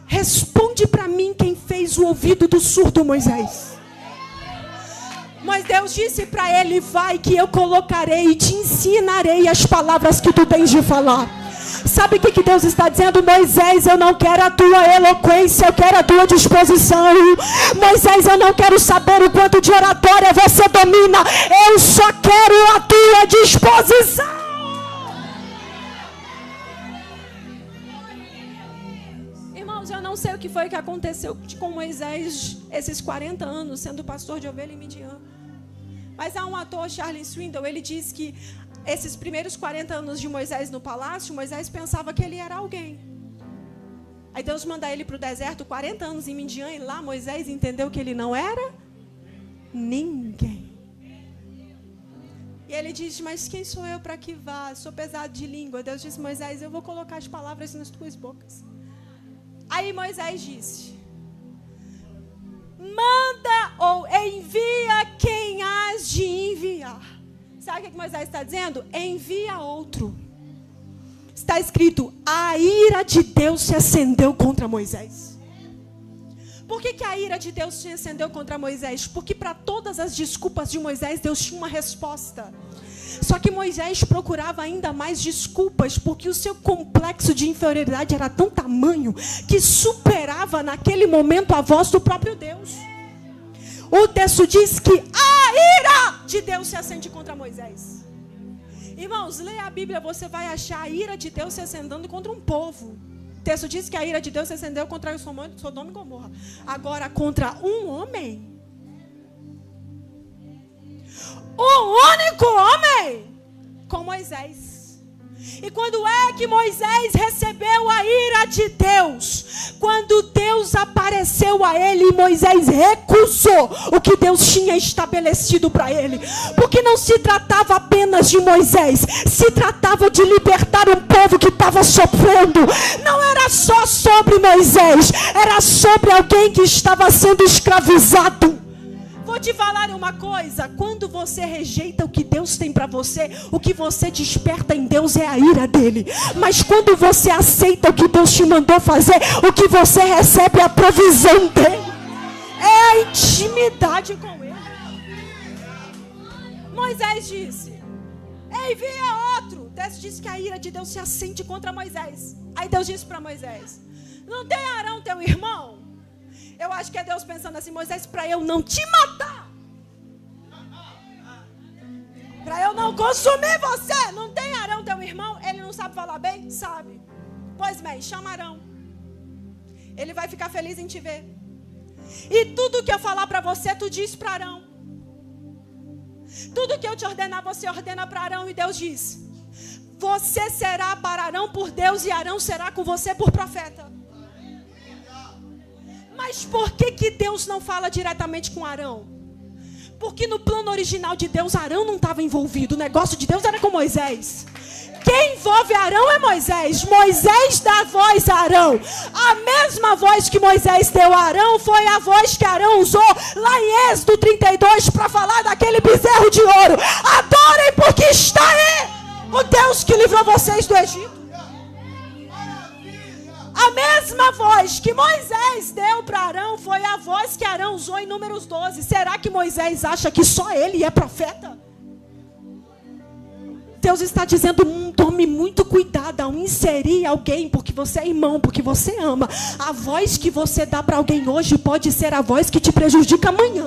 Responde para mim quem fez o ouvido do surdo, Moisés. Mas Deus disse para ele: vai que eu colocarei e te ensinarei as palavras que tu tens de falar. Sabe o que Deus está dizendo? Moisés, eu não quero a tua eloquência, eu quero a tua disposição. Moisés, eu não quero saber o quanto de oratória você domina, eu só quero a tua disposição. Irmãos, eu não sei o que foi que aconteceu com Moisés esses 40 anos sendo pastor de ovelha em Midian. Mas há um ator, Charles Swindoll, ele diz que esses primeiros 40 anos de Moisés no palácio, Moisés pensava que ele era alguém. Aí Deus manda ele para o deserto, 40 anos em Midian, e lá Moisés entendeu que ele não era ninguém. E ele diz: mas quem sou eu para que vá? Sou pesado de língua. Deus disse: Moisés, eu vou colocar as palavras nas tuas bocas. Aí Moisés disse: manda ou envia quem has de enviar. Sabe o que Moisés está dizendo? Envia outro. Está escrito: a ira de Deus se acendeu contra Moisés. Por que a ira de Deus se acendeu contra Moisés? Porque para todas as desculpas de Moisés, Deus tinha uma resposta. Só que Moisés procurava ainda mais desculpas, porque o seu complexo de inferioridade era tão tamanho que superava naquele momento a voz do próprio Deus. O texto diz que a ira de Deus se acende contra Moisés. Irmãos, leia a Bíblia, você vai achar a ira de Deus se acendendo contra um povo. O texto diz que a ira de Deus se acendeu contra Sodoma e Gomorra. Agora, contra um homem. Um único homem. Com Moisés. E quando é que Moisés recebeu a ira de Deus? Quando Deus apareceu a ele e Moisés recusou o que Deus tinha estabelecido para ele. Porque não se tratava apenas de Moisés, se tratava de libertar um povo que estava sofrendo. Não era só sobre Moisés, era sobre alguém que estava sendo escravizado. Vou te falar uma coisa, quando você rejeita o que Deus tem para você, o que você desperta em Deus é a ira dele. Mas quando você aceita o que Deus te mandou fazer, o que você recebe é a provisão dele. É a intimidade com ele. Moisés disse, envia outro. O texto diz que a ira de Deus se acende contra Moisés. Aí Deus disse para Moisés, não tem Arão teu irmão? Eu acho que é Deus pensando assim, Moisés, para eu não te matar, para eu não consumir você, não tem Arão teu irmão? Ele não sabe falar bem? Sabe. Pois bem, chama Arão. Ele vai ficar feliz em te ver. E tudo que eu falar para você, tu diz para Arão. Tudo que eu te ordenar, você ordena para Arão. E Deus diz, você será para Arão por Deus e Arão será com você por profeta. Mas por que Deus não fala diretamente com Arão? Porque no plano original de Deus, Arão não estava envolvido. O negócio de Deus era com Moisés. Quem envolve Arão é Moisés. Moisés dá voz a Arão. A mesma voz que Moisés deu a Arão foi a voz que Arão usou lá em Êxodo 32 para falar daquele bezerro de ouro. Adorem porque está aí o Deus que livrou vocês do Egito. A mesma voz que Moisés deu para Arão foi a voz que Arão usou em Números 12. Será que Moisés acha que só ele é profeta? Deus está dizendo, tome muito cuidado ao inserir alguém, porque você é irmão, porque você ama. A voz que você dá para alguém hoje pode ser a voz que te prejudica amanhã.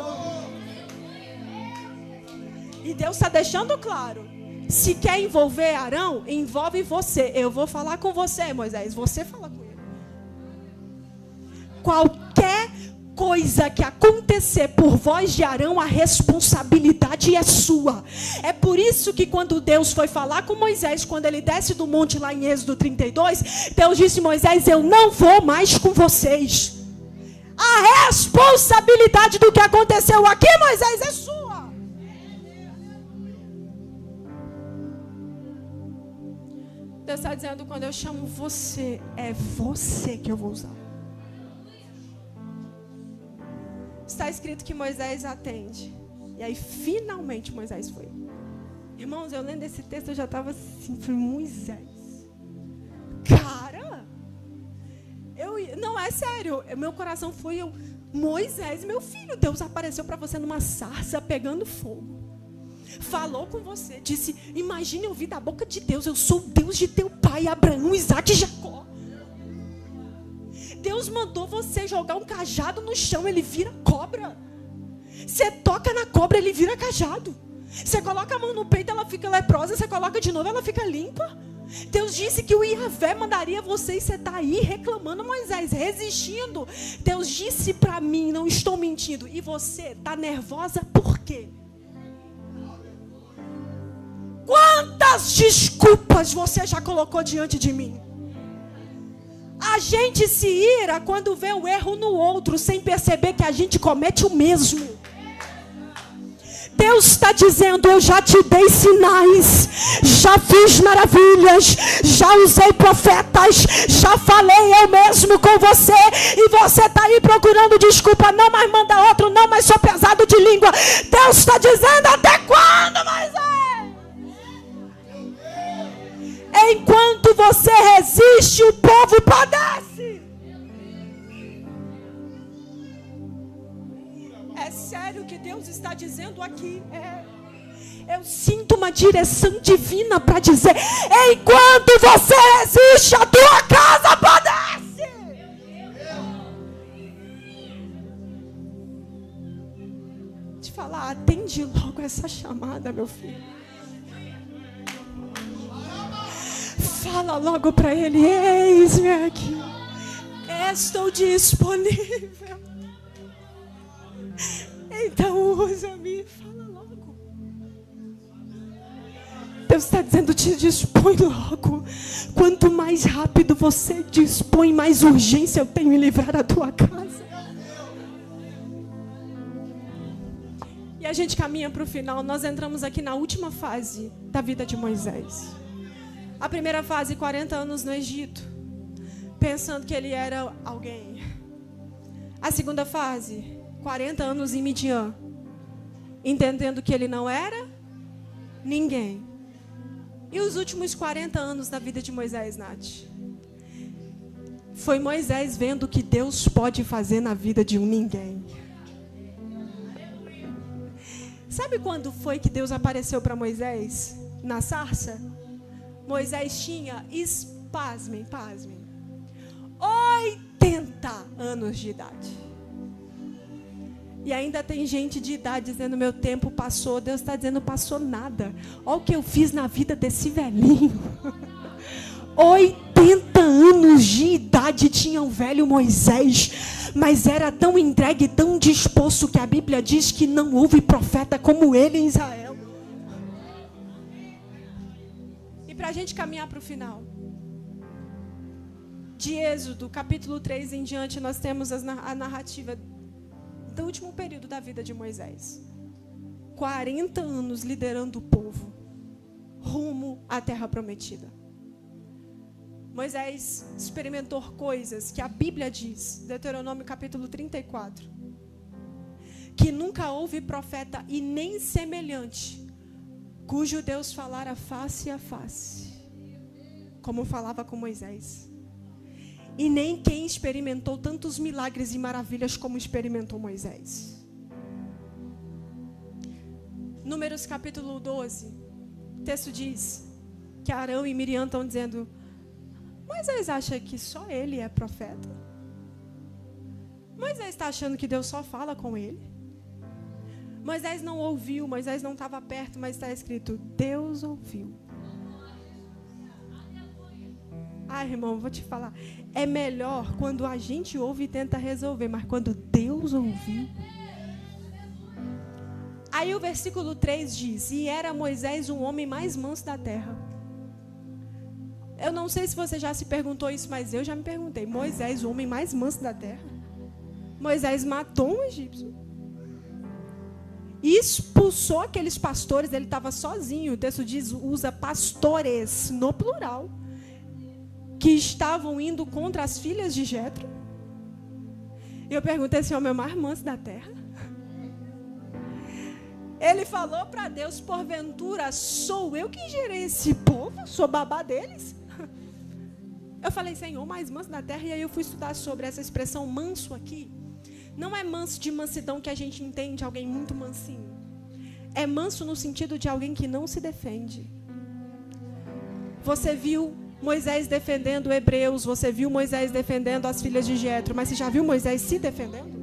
E Deus está deixando claro. Se quer envolver Arão, envolve você. Eu vou falar com você, Moisés. Você fala com ele. Qualquer coisa que acontecer por voz de Arão, a responsabilidade é sua. É por isso que quando Deus foi falar com Moisés, quando ele desce do monte lá em Êxodo 32, Deus disse, Moisés, eu não vou mais com vocês. A responsabilidade do que aconteceu aqui, Moisés, é sua. Deus está dizendo, quando eu chamo você, é você que eu vou usar. Está escrito que Moisés atende. E aí, finalmente, Moisés foi. Irmãos, eu lendo esse texto, eu já estava assim, falei, Moisés. Cara, não é sério. Meu coração foi, Moisés, meu filho, Deus apareceu para você numa sarça pegando fogo. Falou com você, disse, imagine ouvir da boca de Deus, eu sou o Deus de teu pai, Abraão, Isaque e Jacó. Deus mandou você jogar um cajado no chão, ele vira cobra. Você toca na cobra, ele vira cajado. Você coloca a mão no peito, ela fica leprosa. Você coloca de novo, ela fica limpa. Deus disse que o Iavé mandaria você e você está aí reclamando, Moisés, resistindo. Deus disse para mim, não estou mentindo. E você está nervosa por quê? Quantas desculpas você já colocou diante de mim? A gente se ira quando vê o erro no outro, sem perceber que a gente comete o mesmo. Deus está dizendo, eu já te dei sinais, já fiz maravilhas, já usei profetas, já falei eu mesmo com você, e você está aí procurando desculpa, não, mas manda outro, não, mas sou pesado de língua. Deus está dizendo, até quando, Moisés? Enquanto você resiste, o povo padece. É sério o que Deus está dizendo aqui. Eu sinto uma direção divina para dizer: enquanto você resiste, a tua casa padece. Te falar, atende logo essa chamada, meu filho. Fala logo para ele: eis-me aqui, estou disponível. Então usa-me. Fala logo. Deus está dizendo: te dispõe logo. Quanto mais rápido você dispõe, mais urgência eu tenho em livrar a tua casa. E a gente caminha para o final. Nós entramos aqui na última fase da vida de Moisés. A primeira fase, 40 anos no Egito, pensando que ele era alguém. A segunda fase, 40 anos em Midian, entendendo que ele não era ninguém. E os últimos 40 anos da vida de Moisés, Nath? Foi Moisés vendo o que Deus pode fazer na vida de um ninguém. Sabe quando foi que Deus apareceu para Moisés? Na sarça? Moisés tinha, pasmem, 80 anos de idade. E ainda tem gente de idade dizendo: meu tempo passou. Deus está dizendo: passou nada. Olha o que eu fiz na vida desse velhinho. 80 anos de idade tinha o velho Moisés, mas era tão entregue, tão disposto, que a Bíblia diz que não houve profeta como ele em Israel. E para a gente caminhar para o final, de Êxodo, capítulo 3 em diante, nós temos a narrativa do último período da vida de Moisés. 40 anos liderando o povo rumo à terra prometida. Moisés experimentou coisas que a Bíblia diz, Deuteronômio capítulo 34, que nunca houve profeta e nem semelhante, cujo Deus falara face a face, como falava com Moisés. E nem quem experimentou tantos milagres e maravilhas como experimentou Moisés. Números capítulo 12, o texto diz que Arão e Miriam estão dizendo: Moisés acha que só ele é profeta? Moisés está achando que Deus só fala com ele? Moisés não ouviu, Moisés não estava perto, mas está escrito: Deus ouviu. Ah, irmão, vou te falar. É melhor quando a gente ouve e tenta resolver, mas quando Deus ouviu. Aí o versículo 3 diz: e era Moisés o homem mais manso da terra. Eu não sei se você já se perguntou isso, mas eu já me perguntei. Moisés, o homem mais manso da terra? Moisés matou um egípcio. Expulsou aqueles pastores, ele estava sozinho. O texto diz, usa pastores, no plural, que estavam indo contra as filhas de Jetro. E eu perguntei: esse homem é o mais manso da terra? Ele falou para Deus: porventura sou eu que gerei esse povo? Sou babá deles? Eu falei: Senhor, mais manso da terra. E aí eu fui estudar sobre essa expressão manso aqui. Não é manso de mansidão que a gente entende, alguém muito mansinho. É manso no sentido de alguém que não se defende. Você viu Moisés defendendo hebreus, você viu Moisés defendendo as filhas de Jetro, mas você já viu Moisés se defendendo?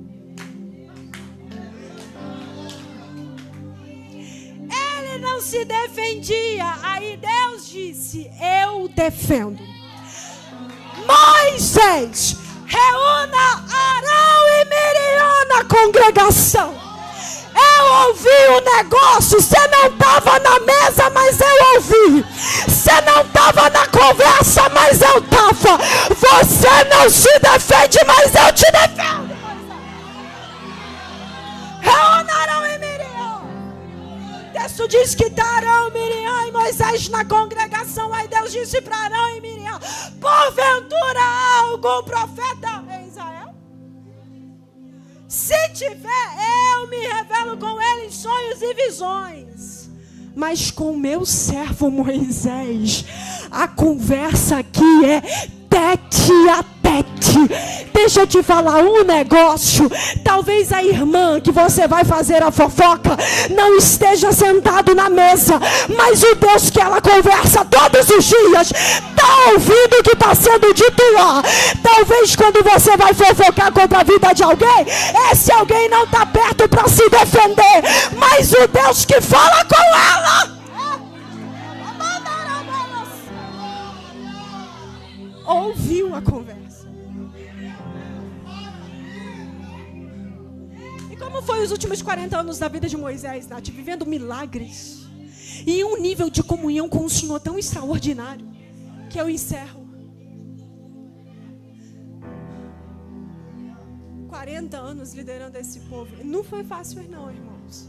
Ele não se defendia. Aí Deus disse: eu defendo. Moisés, reúna Arão e Miriam na congregação. Eu ouvi o negócio. Você não estava na mesa, mas eu ouvi. Você não estava na conversa, mas eu estava. Você não se defende, mas eu te defendo. Reúna Arão e Miriam. O texto diz que está Arão, Miriam e Moisés na congregação. Aí Deus disse para Arão e Miriam: porventura há algum profeta em Israel? Se tiver, eu me revelo com ele em sonhos e visões. Mas com meu servo Moisés, a conversa aqui é tete a tete. Deixa eu te falar um negócio. Talvez a irmã que você vai fazer a fofoca não esteja sentado na mesa, mas o Deus que ela conversa todos os dias está ouvindo o que está sendo dito lá. Talvez quando você vai fofocar contra a vida de alguém, esse alguém não está perto para se defender, mas o Deus que fala com ela ouviu a conversa. E como foi os últimos 40 anos da vida de Moisés, Nath? Vivendo milagres e um nível de comunhão com o Senhor tão extraordinário, que eu encerro. 40 anos liderando esse povo. Não foi fácil não, irmãos.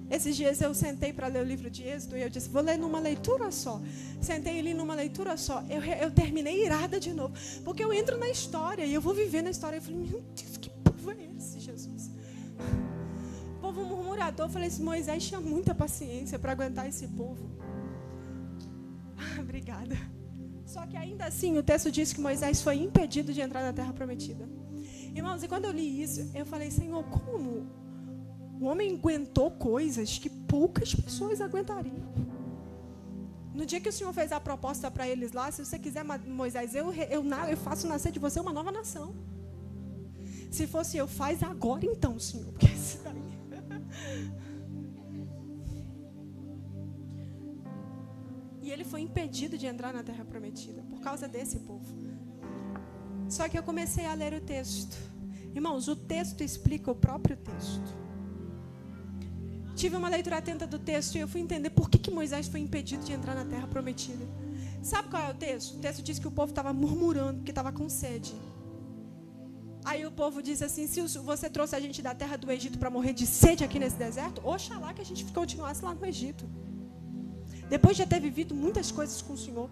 Esses dias eu sentei para ler o livro de Êxodo e eu disse, vou ler numa leitura só. Sentei ali numa leitura só. Eu terminei irada de novo. Porque eu entro na história e eu vou viver na história. Eu falei, meu Deus, que povo é esse, Jesus? O povo murmurador. Eu falei assim, Moisés tinha muita paciência para aguentar esse povo. Obrigada. Só que ainda assim o texto diz que Moisés foi impedido de entrar na terra prometida. Irmãos, e quando eu li isso, eu falei, Senhor, como o homem aguentou coisas que poucas pessoas aguentariam? No dia que o Senhor fez a proposta para eles lá, se você quiser, Moisés, eu faço nascer de você uma nova nação. Se fosse eu, faz agora então, Senhor, porque esse daí... E ele foi impedido de entrar na terra prometida por causa desse povo. Só que eu comecei a ler o texto. Irmãos, o texto explica o próprio texto. Tive uma leitura atenta do texto e eu fui entender por que Moisés foi impedido de entrar na terra prometida. Sabe qual é o texto? O texto diz que o povo estava murmurando, porque estava com sede. Aí o povo diz assim, se você trouxe a gente da terra do Egito para morrer de sede aqui nesse deserto, oxalá que a gente continuasse lá no Egito. Depois de já ter vivido muitas coisas com o Senhor.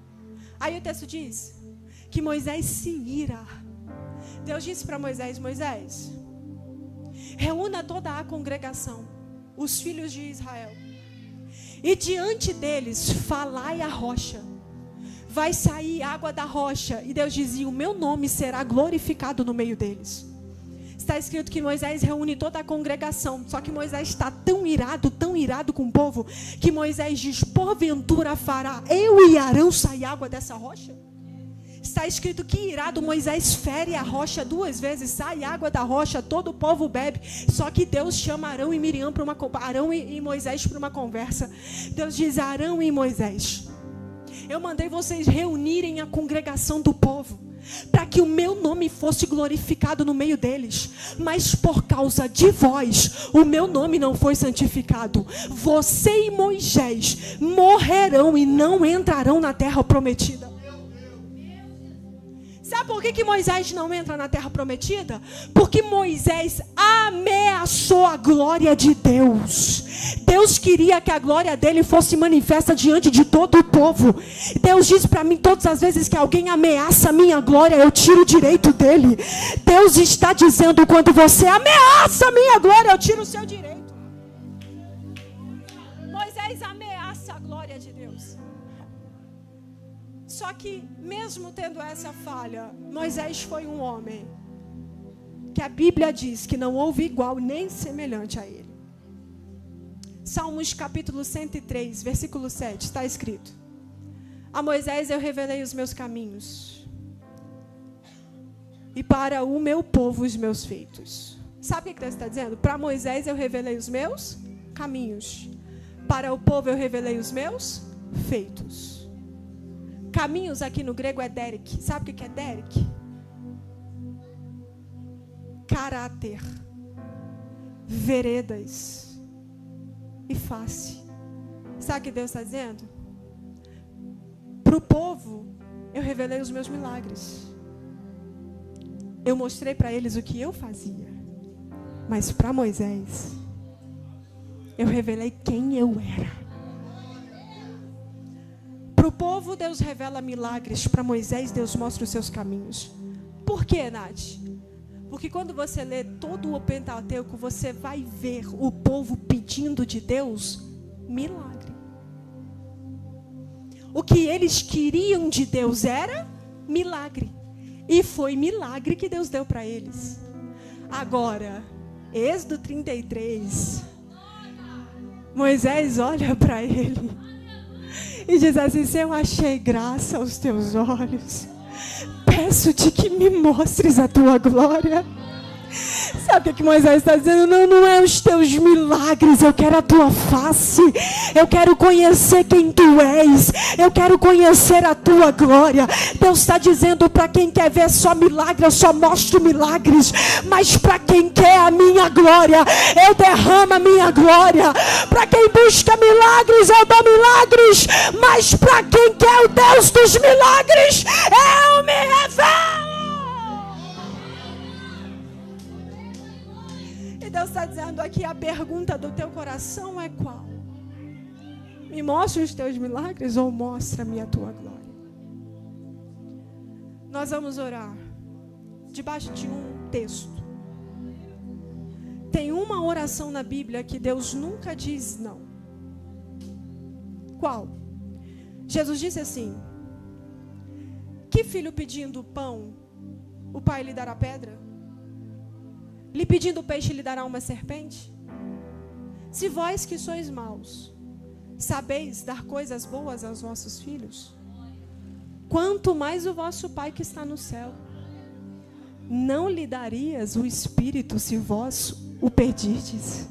Aí o texto diz que Moisés se ira. Deus disse para Moisés, Moisés, reúna toda a congregação, os filhos de Israel, e diante deles falai a rocha, vai sair água da rocha. E Deus dizia, o meu nome será glorificado no meio deles. Está escrito que Moisés reúne toda a congregação, só que Moisés está tão irado com o povo, que Moisés diz, porventura fará eu e Arão sair água dessa rocha? Está escrito que irado Moisés fere a rocha 2 vezes, sai água da rocha, todo o povo bebe. Só que Deus chama Arão e Miriam para Arão e Moisés para uma conversa. Deus diz, Arão e Moisés, eu mandei vocês reunirem a congregação do povo, para que o meu nome fosse glorificado no meio deles. Mas por causa de vós, o meu nome não foi santificado. Você e Moisés morrerão e não entrarão na terra prometida. Sabe por que Moisés não entra na terra prometida? Porque Moisés ameaçou a glória de Deus. Deus queria que a glória dele fosse manifesta diante de todo o povo. Deus diz para mim, todas as vezes que alguém ameaça a minha glória, eu tiro o direito dele. Deus está dizendo, quando você ameaça a minha glória, eu tiro o seu direito. Moisés ameaça a glória de Deus. Só que, mesmo tendo essa falha, Moisés foi um homem que a Bíblia diz que não houve igual nem semelhante a ele. Salmos capítulo 103, versículo 7, está escrito: a Moisés eu revelei os meus caminhos, e para o meu povo os meus feitos. Sabe o que Deus está dizendo? Para Moisés eu revelei os meus caminhos, para o povo eu revelei os meus feitos. Caminhos aqui no grego é derek. Sabe o que é derek? Caráter, veredas e face. Sabe o que Deus está dizendo? Para o povo eu revelei os meus milagres. Eu mostrei para eles o que eu fazia. Mas para Moisés eu revelei quem eu era. Para o povo, Deus revela milagres. Para Moisés, Deus mostra os seus caminhos. Por quê, Nath? Porque quando você lê todo o Pentateuco, você vai ver o povo pedindo de Deus milagre. O que eles queriam de Deus era milagre. E foi milagre que Deus deu para eles. Agora, Êxodo 33, Moisés olha para ele e diz assim: se eu achei graça aos teus olhos, peço-te que me mostres a tua glória. Sabe o que Moisés está dizendo? Não é os teus milagres, eu quero a tua face, eu quero conhecer quem tu és, eu quero conhecer a tua glória. Deus está dizendo: para quem quer ver só milagre, eu só mostro milagres, mas para quem quer a minha glória, eu derramo a minha glória. Para quem busca milagres, eu dou milagres, mas para quem quer o Deus dos milagres, eu me revelo. Deus está dizendo aqui: a pergunta do teu coração é qual? Me mostra os teus milagres ou mostra-me a tua glória? Nós vamos orar debaixo de um texto. Tem uma oração na Bíblia que Deus nunca diz não. Qual? Jesus disse assim: que filho pedindo pão, o pai lhe dará pedra? Lhe pedindo peixe, lhe dará uma serpente? Se vós que sois maus, sabeis dar coisas boas aos vossos filhos, quanto mais o vosso Pai que está no céu. Não lhe darias o Espírito se vós o pedirdes?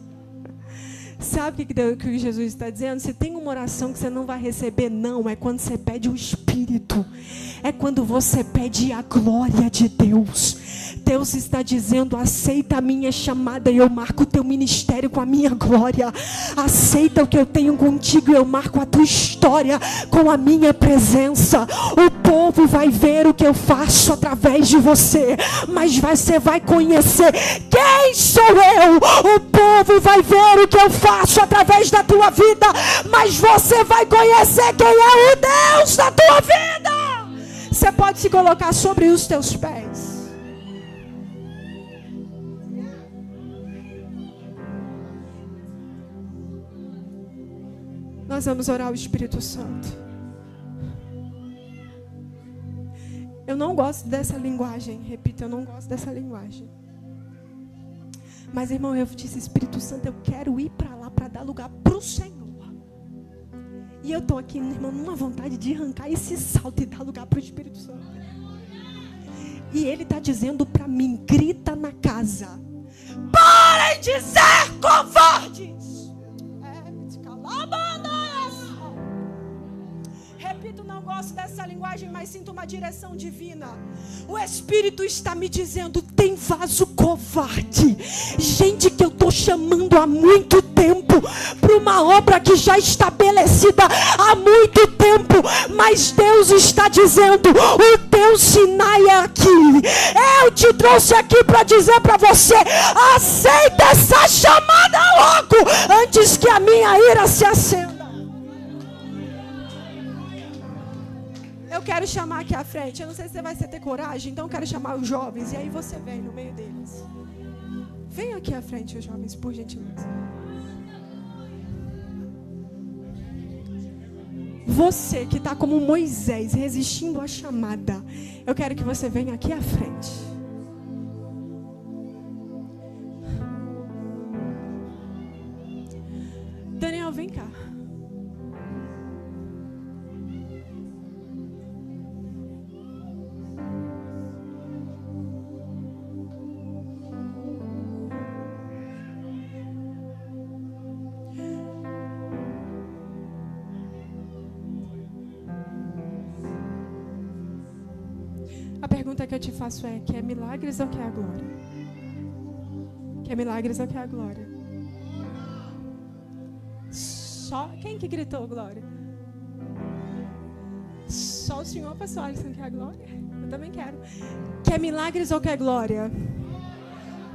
Sabe o que Jesus está dizendo? Se tem uma oração que você não vai receber, não, é quando você pede o Espírito. É quando você pede a glória de Deus. Deus está dizendo: aceita a minha chamada e eu marco o teu ministério com a minha glória. Aceita o que eu tenho contigo e eu marco a tua história com a minha presença. O povo vai ver o que eu faço através de você, mas você vai conhecer quem sou eu. O povo vai ver o que eu faço através da tua vida, mas você vai conhecer quem é o Deus da tua vida. Você pode se colocar sobre os teus pés. Nós vamos orar ao Espírito Santo. Eu não gosto dessa linguagem. Repito, eu não gosto dessa linguagem. Mas, irmão, eu disse: Espírito Santo, eu quero ir para lá para dar lugar para o Senhor. E eu estou aqui, irmão, numa vontade de arrancar esse salto e dar lugar para o Espírito Santo. E Ele está dizendo para mim: grita na casa: parem de ser covardes. Repito, não gosto dessa linguagem, mas sinto uma direção divina. O Espírito está me dizendo: tem vaso covarde, gente que eu estou chamando há muito tempo para uma obra que já estabelecida há muito tempo, mas Deus está dizendo: o teu Sinai é aqui. Eu te trouxe aqui para dizer para você: aceita essa chamada logo, antes que a minha ira se acenda. Eu quero chamar aqui à frente. Eu não sei se você vai ter coragem, então eu quero chamar os jovens. E aí você vem no meio deles. Vem aqui à frente, os jovens, por gentileza. Você que está como Moisés, resistindo à chamada, eu quero que você venha aqui à frente. Daniel, vem cá. A pergunta que eu te faço é: quer milagres ou quer a glória? Quer milagres ou quer a glória? Só quem que gritou glória? Só o Senhor, pastor Alisson, quer a glória? Eu também quero. Quer milagres ou quer glória?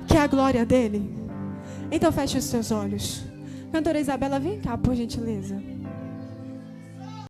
Quer a glória dele? Então feche os seus olhos. Cantora Isabela, vem cá, por gentileza.